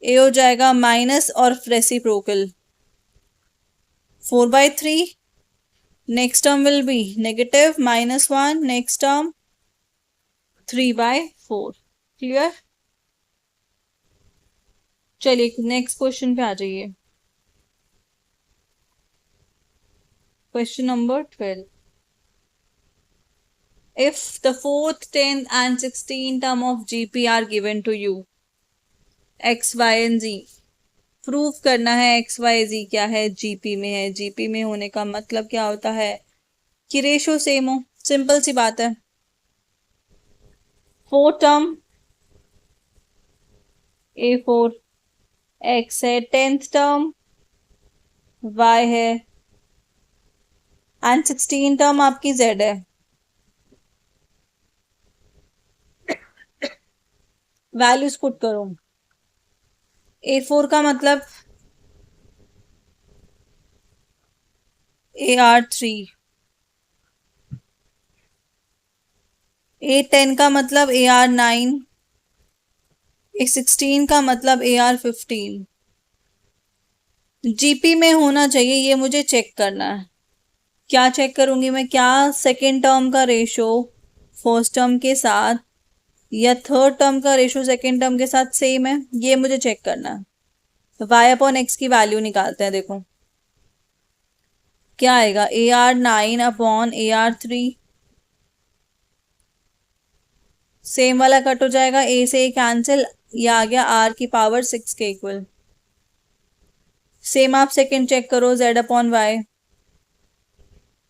ए हो जाएगा माइनस और reciprocal 4/3, next term will be negative -1, next term 3/4, clear. चलिए नेक्स्ट क्वेश्चन पे आ जाइए, question number 12। If the fourth, 10th and 16th term of GP are given to you, x, y and z, proof करना है x Y जी क्या है, GP में है। जीपी में होने का मतलब क्या होता है कि रेशो सेम हो, सिंपल सी बात है। फोर्थ टर्म A4 x है, 10th टर्म y है, एंड 16 टर्म आपकी z है। वैल्यूज पुट करो। A4 का मतलब AR3, A10 का मतलब AR9, A16 का मतलब AR15। जीपी में होना चाहिए, ये मुझे चेक करना है। क्या चेक करूंगी मैं, क्या सेकेंड टर्म का रेशो फर्स्ट टर्म के साथ या थर्ड टर्म का रेशो सेकेंड टर्म के साथ सेम है, ये मुझे चेक करना है। y/x की वैल्यू निकालते हैं, देखो क्या आएगा, AR9/AR3, सेम वाला कट हो जाएगा, ए से कैंसिल, ये आ गया r⁶ के इक्वल। सेम आप सेकेंड चेक करो, z/y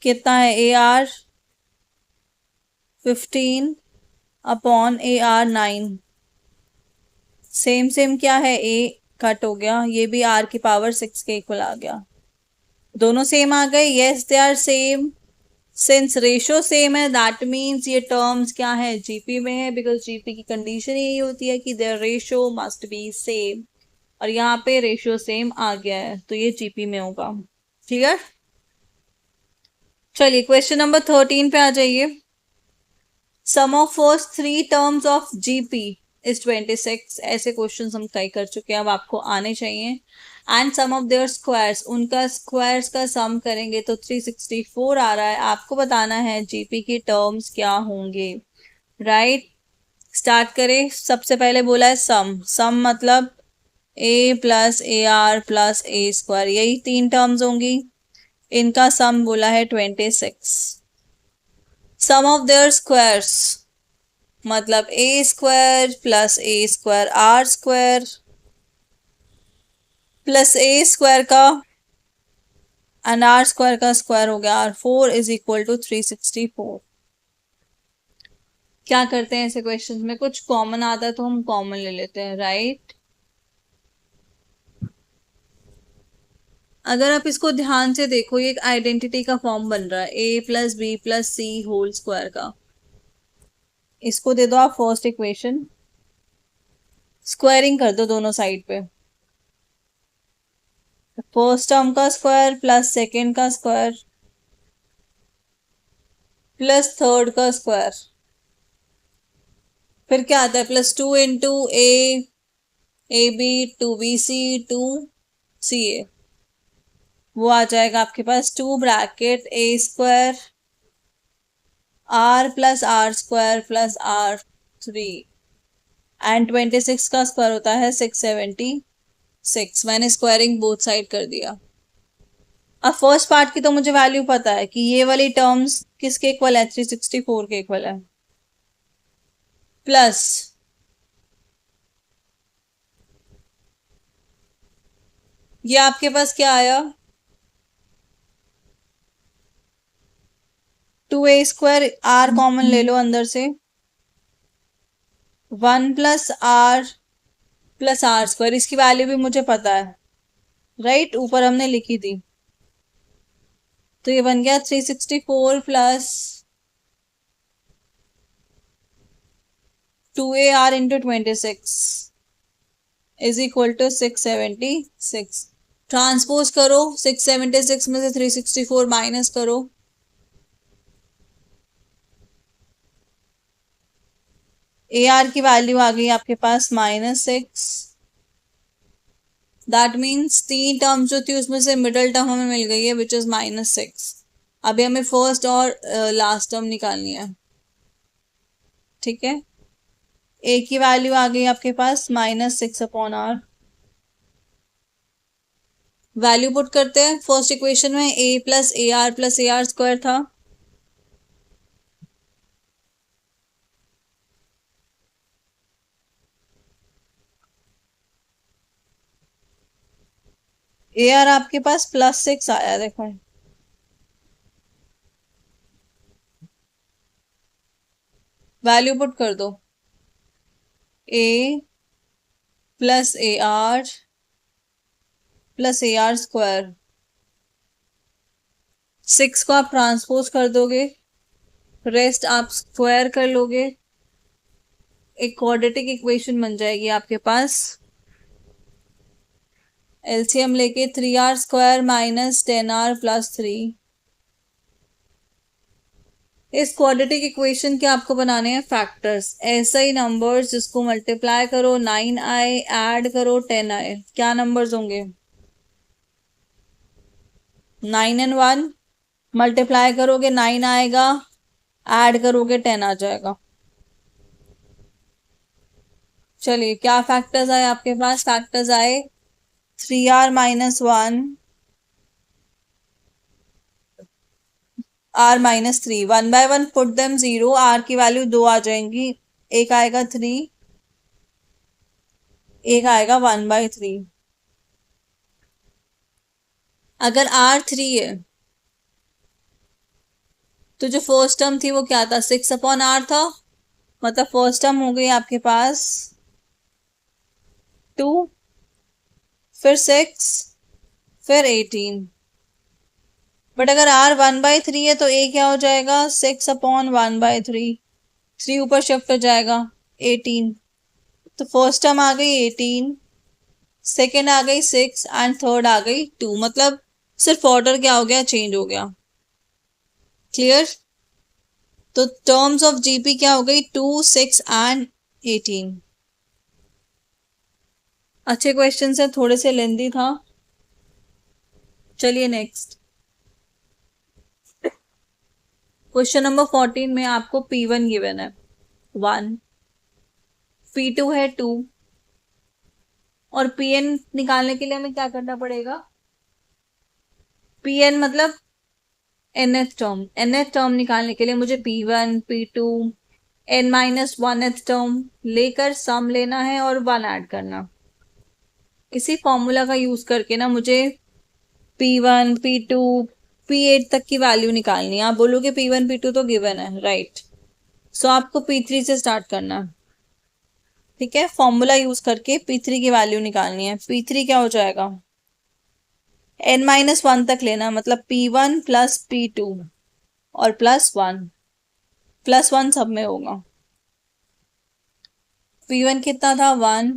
कितना है, AR15/AR9, सेम सेम क्या है, ए कट हो गया, ये भी r⁶ के इक्वल आ गया। दोनों सेम आ गए, yes they are same. Since ratio same है दैट मीन्स ये टर्म्स क्या है, जीपी में है, बिकॉज जीपी की कंडीशन यही होती है कि their ratio must be same, और यहाँ पे रेशो सेम आ गया है तो ये जीपी में होगा, क्लियर। चलिए क्वेश्चन नंबर 13 पे आ जाइए। Sum of first 3 terms of GP is 26। ऐसे क्वेश्चन हम कई कर चुके हैं, अब आपको आने चाहिए। And sum of their squares, उनका स्क्वायर्स का सम करेंगे तो 364 आ रहा है। आपको बताना है जीपी की टर्म्स क्या होंगे, राइट। स्टार्ट करें, सबसे पहले बोला है सम। सम मतलब a+ar+a², यही 3 टर्म्स होंगी, इनका सम बोला है 26। सम ऑफ देयर स्क्वायर्स मतलब a² + a² r² का एंड r² का स्क्वायर हो गया r4 = 364। क्या करते हैं ऐसे क्वेश्चन में, कुछ कॉमन आता है तो हम कॉमन ले लेते हैं, राइट। अगर आप इसको ध्यान से देखो, ये एक आइडेंटिटी का फॉर्म बन रहा है, ए प्लस बी प्लस सी होल स्क्वायर का। इसको दे दो आप फर्स्ट इक्वेशन, स्क्वायरिंग कर दो दोनों साइड पे। फर्स्ट टर्म का स्क्वायर प्लस सेकेंड का स्क्वायर प्लस थर्ड का स्क्वायर, फिर क्या आता है, +2 × A, AB 2BC 2CA, वो आ जाएगा आपके पास 2 × A² R+R² + R3 एंड 26 का स्क्वायर होता है 676। मैंने स्क्वायरिंग बोथ साइड कर दिया। अब फर्स्ट पार्ट की तो मुझे वैल्यू पता है कि ये वाली टर्म्स किसके इक्वल है, 364 के इक्वल है, प्लस ये आपके पास क्या आया, 2A², R कॉमन ले लो अंदर से, 1 + R + R², इसकी वैल्यू भी मुझे पता है, राइट, ऊपर हमने लिखी थी। तो ये बन गया 364 + 2AR × 26 = 676। ट्रांसपोज करो, 676 में से 364 माइनस करो, AR की वैल्यू आ गई आपके पास -6। दैट मीन्स 3 टर्म्स जो थी उसमें से मिडल टर्म हमें मिल गई है, विच इज -6। अभी हमें फर्स्ट और लास्ट टर्म निकालनी है, ठीक है। A की वैल्यू आ गई आपके पास -6/R। वैल्यू पुट करते हैं, फर्स्ट इक्वेशन में A + AR + AR² था, AR आपके पास +6 आया, देखो वैल्यू पुट कर दो, A + AR + AR², 6 को आप ट्रांसपोज कर दोगे, रेस्ट आप स्क्वायर कर लोगे, एक क्वाड्रेटिक इक्वेशन बन जाएगी आपके पास। एलसीएम लेके 3R² - 10R + 3। इस क्वाड्रेटिक इक्वेशन के आपको बनाने हैं फैक्टर्स, ऐसा ही नंबर्स जिसको मल्टीप्लाई करो 9 आए, ऐड करो 10 आए, क्या नंबर्स होंगे, 9 and 1, मल्टीप्लाई करोगे 9 आएगा, ऐड करोगे 10 आ जाएगा। चलिए क्या फैक्टर्स आए आपके पास, फैक्टर्स आए 3R - 1, R - 3, 1 by 1 put them 0, R की वैल्यू 2 आ जाएंगी, एक आएगा 3, एक आएगा 1/3। अगर R 3 है तो जो फर्स्ट टर्म थी वो क्या था, 6/R था, मतलब फर्स्ट टर्म हो गई आपके पास 2, फिर 6, फिर 18। बट अगर R 1/3 है तो A क्या हो जाएगा, 6/1/3, 3 ऊपर शिफ्ट हो जाएगा 18। तो फर्स्ट टर्म आ गई 18, सेकेंड आ गई 6 एंड थर्ड आ गई 2, मतलब सिर्फ ऑर्डर क्या हो गया, चेंज हो गया। क्लियर। तो टर्म्स ऑफ जीपी क्या हो गई, 2, 6 एंड 18। अच्छे क्वेश्चन है, थोड़े से लेंदी था। चलिए नेक्स्ट क्वेश्चन नंबर 14 में आपको P1 गिवन है 1, P2 है 2, और Pn निकालने के लिए हमें क्या करना पड़ेगा, Pn मतलब nth टर्म निकालने के लिए मुझे P1 P2 n-1th टर्म लेकर सम लेना है और 1 ऐड करना। इसी फॉर्मूला का यूज करके ना मुझे P1 P2 P8 तक की वैल्यू निकालनी है। आप बोलोगे P1 P2 तो गिवन है, राइट। सो आपको P3 से स्टार्ट करना है, ठीक है। फॉर्मूला यूज करके P3 की वैल्यू निकालनी है। P3 क्या हो जाएगा, n-1 तक लेना, मतलब p1 प्लस p2 और प्लस वन सब में होगा। p1 कितना था 1,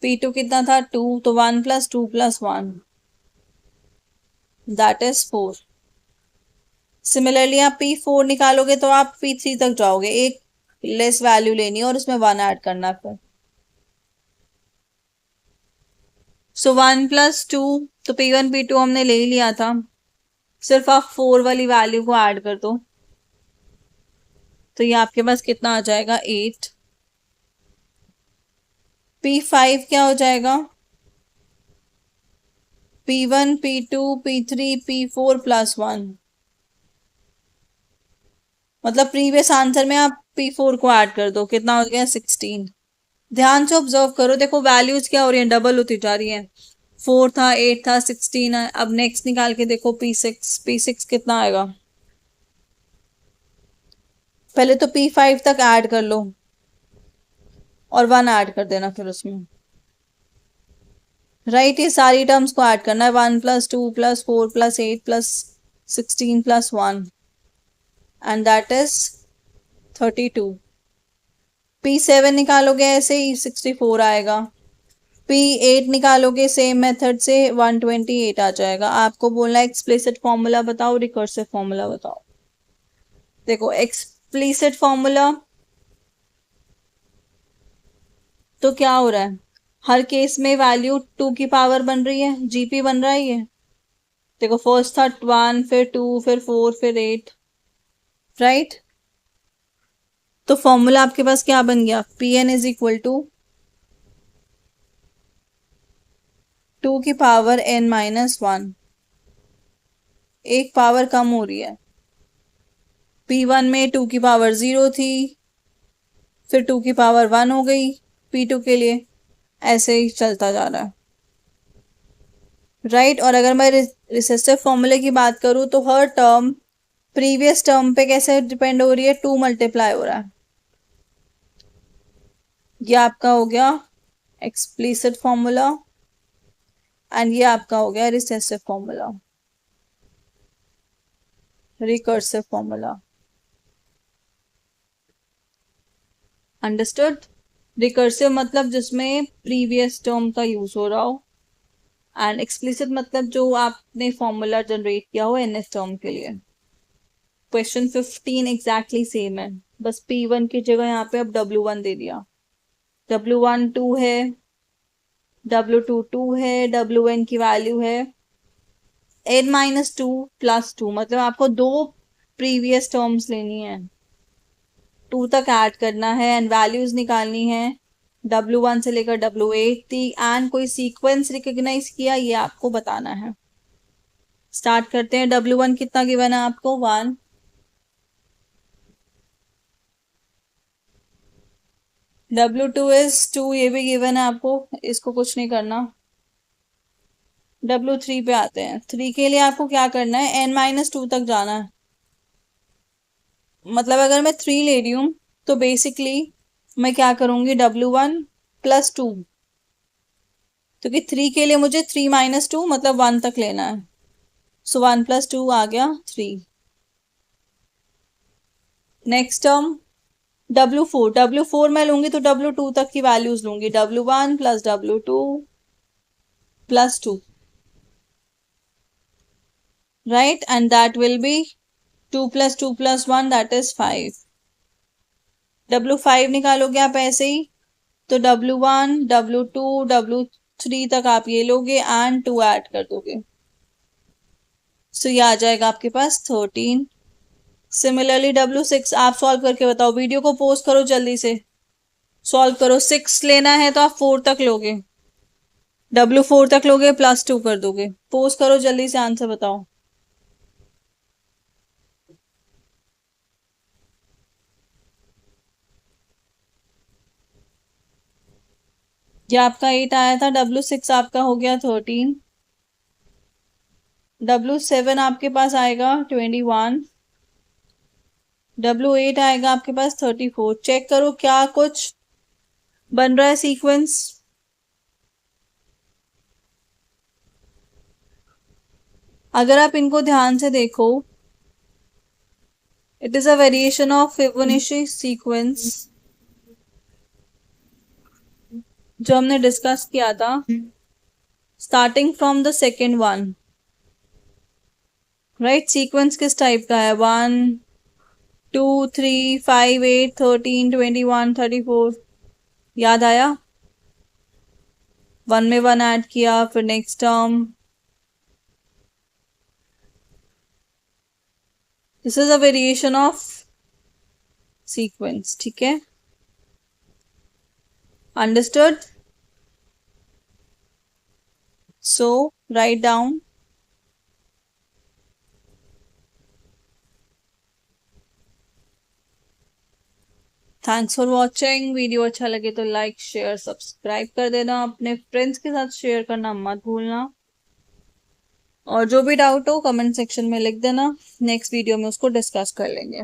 p2 कितना था 2, तो 1 + 2 + 1 दैट इज 4। सिमिलरली आप p4 निकालोगे तो आप p3 तक जाओगे, एक लेस वैल्यू लेनी है और उसमें 1 ऐड करना फिर। सो 1 + 2, तो p1 p2 हमने ले ही लिया था, सिर्फ आप 4 वाली वैल्यू को ऐड कर दो, तो ये आपके पास कितना आ जाएगा 8। p5 क्या हो जाएगा, p1 p2 p3 p4 + 1, मतलब प्रीवियस आंसर में आप p4 को ऐड कर दो, कितना हो गया 16। ध्यान से ऑब्जर्व करो, देखो वैल्यूज क्या हो रही है, डबल होती जा रही है। 4 था, 8 था, 16 है। अब नेक्स्ट निकाल के देखो p6 कितना आएगा। पहले तो p5 तक ऐड कर लो और 1 ऐड कर देना फिर उसमें। राइट, ये सारी टर्म्स को ऐड करना है, 1 + 2 + 4 + 8 + 16 + 1 एंड दैट इज 32। p7 निकालोगे ऐसे ही 64 आएगा। p8 निकालोगे सेम मेथड से 128 आ जाएगा। आपको बोलना है एक्सप्लिसिट फॉर्मूला बताओ, रिकर्सिव फॉर्मूला बताओ। देखो एक्सप्लिसिट फॉर्मूला तो क्या हो रहा है, हर केस में वैल्यू 2 की पावर बन रही है, जीपी बन रहा है ये। देखो फर्स्ट था 1, फिर 2, फिर 4, फिर 8, राइट। तो फॉर्मूला आपके पास क्या बन गया, pn = 2 की पावर n-1, एक पावर कम हो रही है। p1 में 2 की पावर 0 थी, फिर 2 की पावर 1 हो गई p2 के लिए, ऐसे ही चलता जा रहा है, राइट। और अगर मैं रिसेसिव फॉर्मूले की बात करूँ तो हर टर्म प्रीवियस टर्म पे कैसे डिपेंड हो रही है, 2 मल्टीप्लाई हो रहा है। ये आपका हो गया एक्सप्लिसिट फॉर्मूला एंड ये आपका हो गया recessive formula, recursive formula. Understood. Recursive मतलब जिसमें प्रीवियस टर्म का यूज हो रहा हो, एंड एक्सप्लिसिट मतलब जो आपने फॉर्मूला जनरेट किया हो nth टर्म के लिए। क्वेश्चन 15 एग्जैक्टली सेम है, बस p1 की जगह यहाँ पे अब w1 दे दिया। w1 2 है, w2 2 है, wn की वैल्यू है n-2 + 2, मतलब आपको दो प्रीवियस टर्म्स लेनी है, 2 तक ऐड करना है एंड वैल्यूज निकालनी है। w1 से लेकर w8 थी एंड कोई सीक्वेंस रिकॉग्नाइज किया, ये आपको बताना है। स्टार्ट करते हैं। w1 कितना गिवन है आपको 1, w2 इज 2, ये भी गिवन है आपको, इसको कुछ नहीं करना। w3 पे आते हैं, 3 के लिए आपको क्या करना है, n-2 तक जाना है। मतलब अगर मैं 3 ले रही हूँ तो बेसिकली मैं क्या करूंगी, w1 + 2, क्योंकि 3 के लिए मुझे 3 - 2 मतलब 1 तक लेना है। सो 1 + 2 आ गया 3। नेक्स्ट टर्म w4 मैं लूंगी तो w2 तक की वैल्यूज लूंगी, w1 + w2 + 2, right, and that will B 2 + 2 + 1 that is 5। w5 निकालोगे आप ऐसे ही, तो w1 w2 w3 तक आप ये लोगे एंड 2 ऐड कर दोगे, सो ये आ जाएगा आपके पास 13। सिमिलरली w6 आप सॉल्व करके बताओ, वीडियो को पोस्ट करो जल्दी से, सॉल्व करो। 6 लेना है तो आप 4 तक लोगे, w4 तक लोगे +2 कर दोगे। पोस्ट करो जल्दी से, आंसर बताओ। ये आपका 8 आया था, w6 आपका हो गया 13, w7 आपके पास आएगा 21, w8 आएगा आपके पास 34। चेक करो क्या कुछ बन रहा है सीक्वेंस। अगर आप इनको ध्यान से देखो, it is a variation of Fibonacci sequence जो हमने डिस्कस किया था, starting from the second one. Right, sequence किस टाइप का है? 1 2 3 5 8 13 21 34। याद आया? वन में वन ऐड किया, फिर next term. This is a variation of sequence, ठीक है? Understood? So write down. Thanks for watching. Video अच्छा लगे तो लाइक शेयर सब्सक्राइब कर देना, अपने फ्रेंड्स के साथ शेयर करना मत भूलना, और जो भी डाउट हो कमेंट सेक्शन में लिख देना, नेक्स्ट वीडियो में उसको डिस्कस कर लेंगे।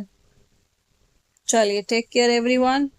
चलिए, टेक केयर एवरीवन।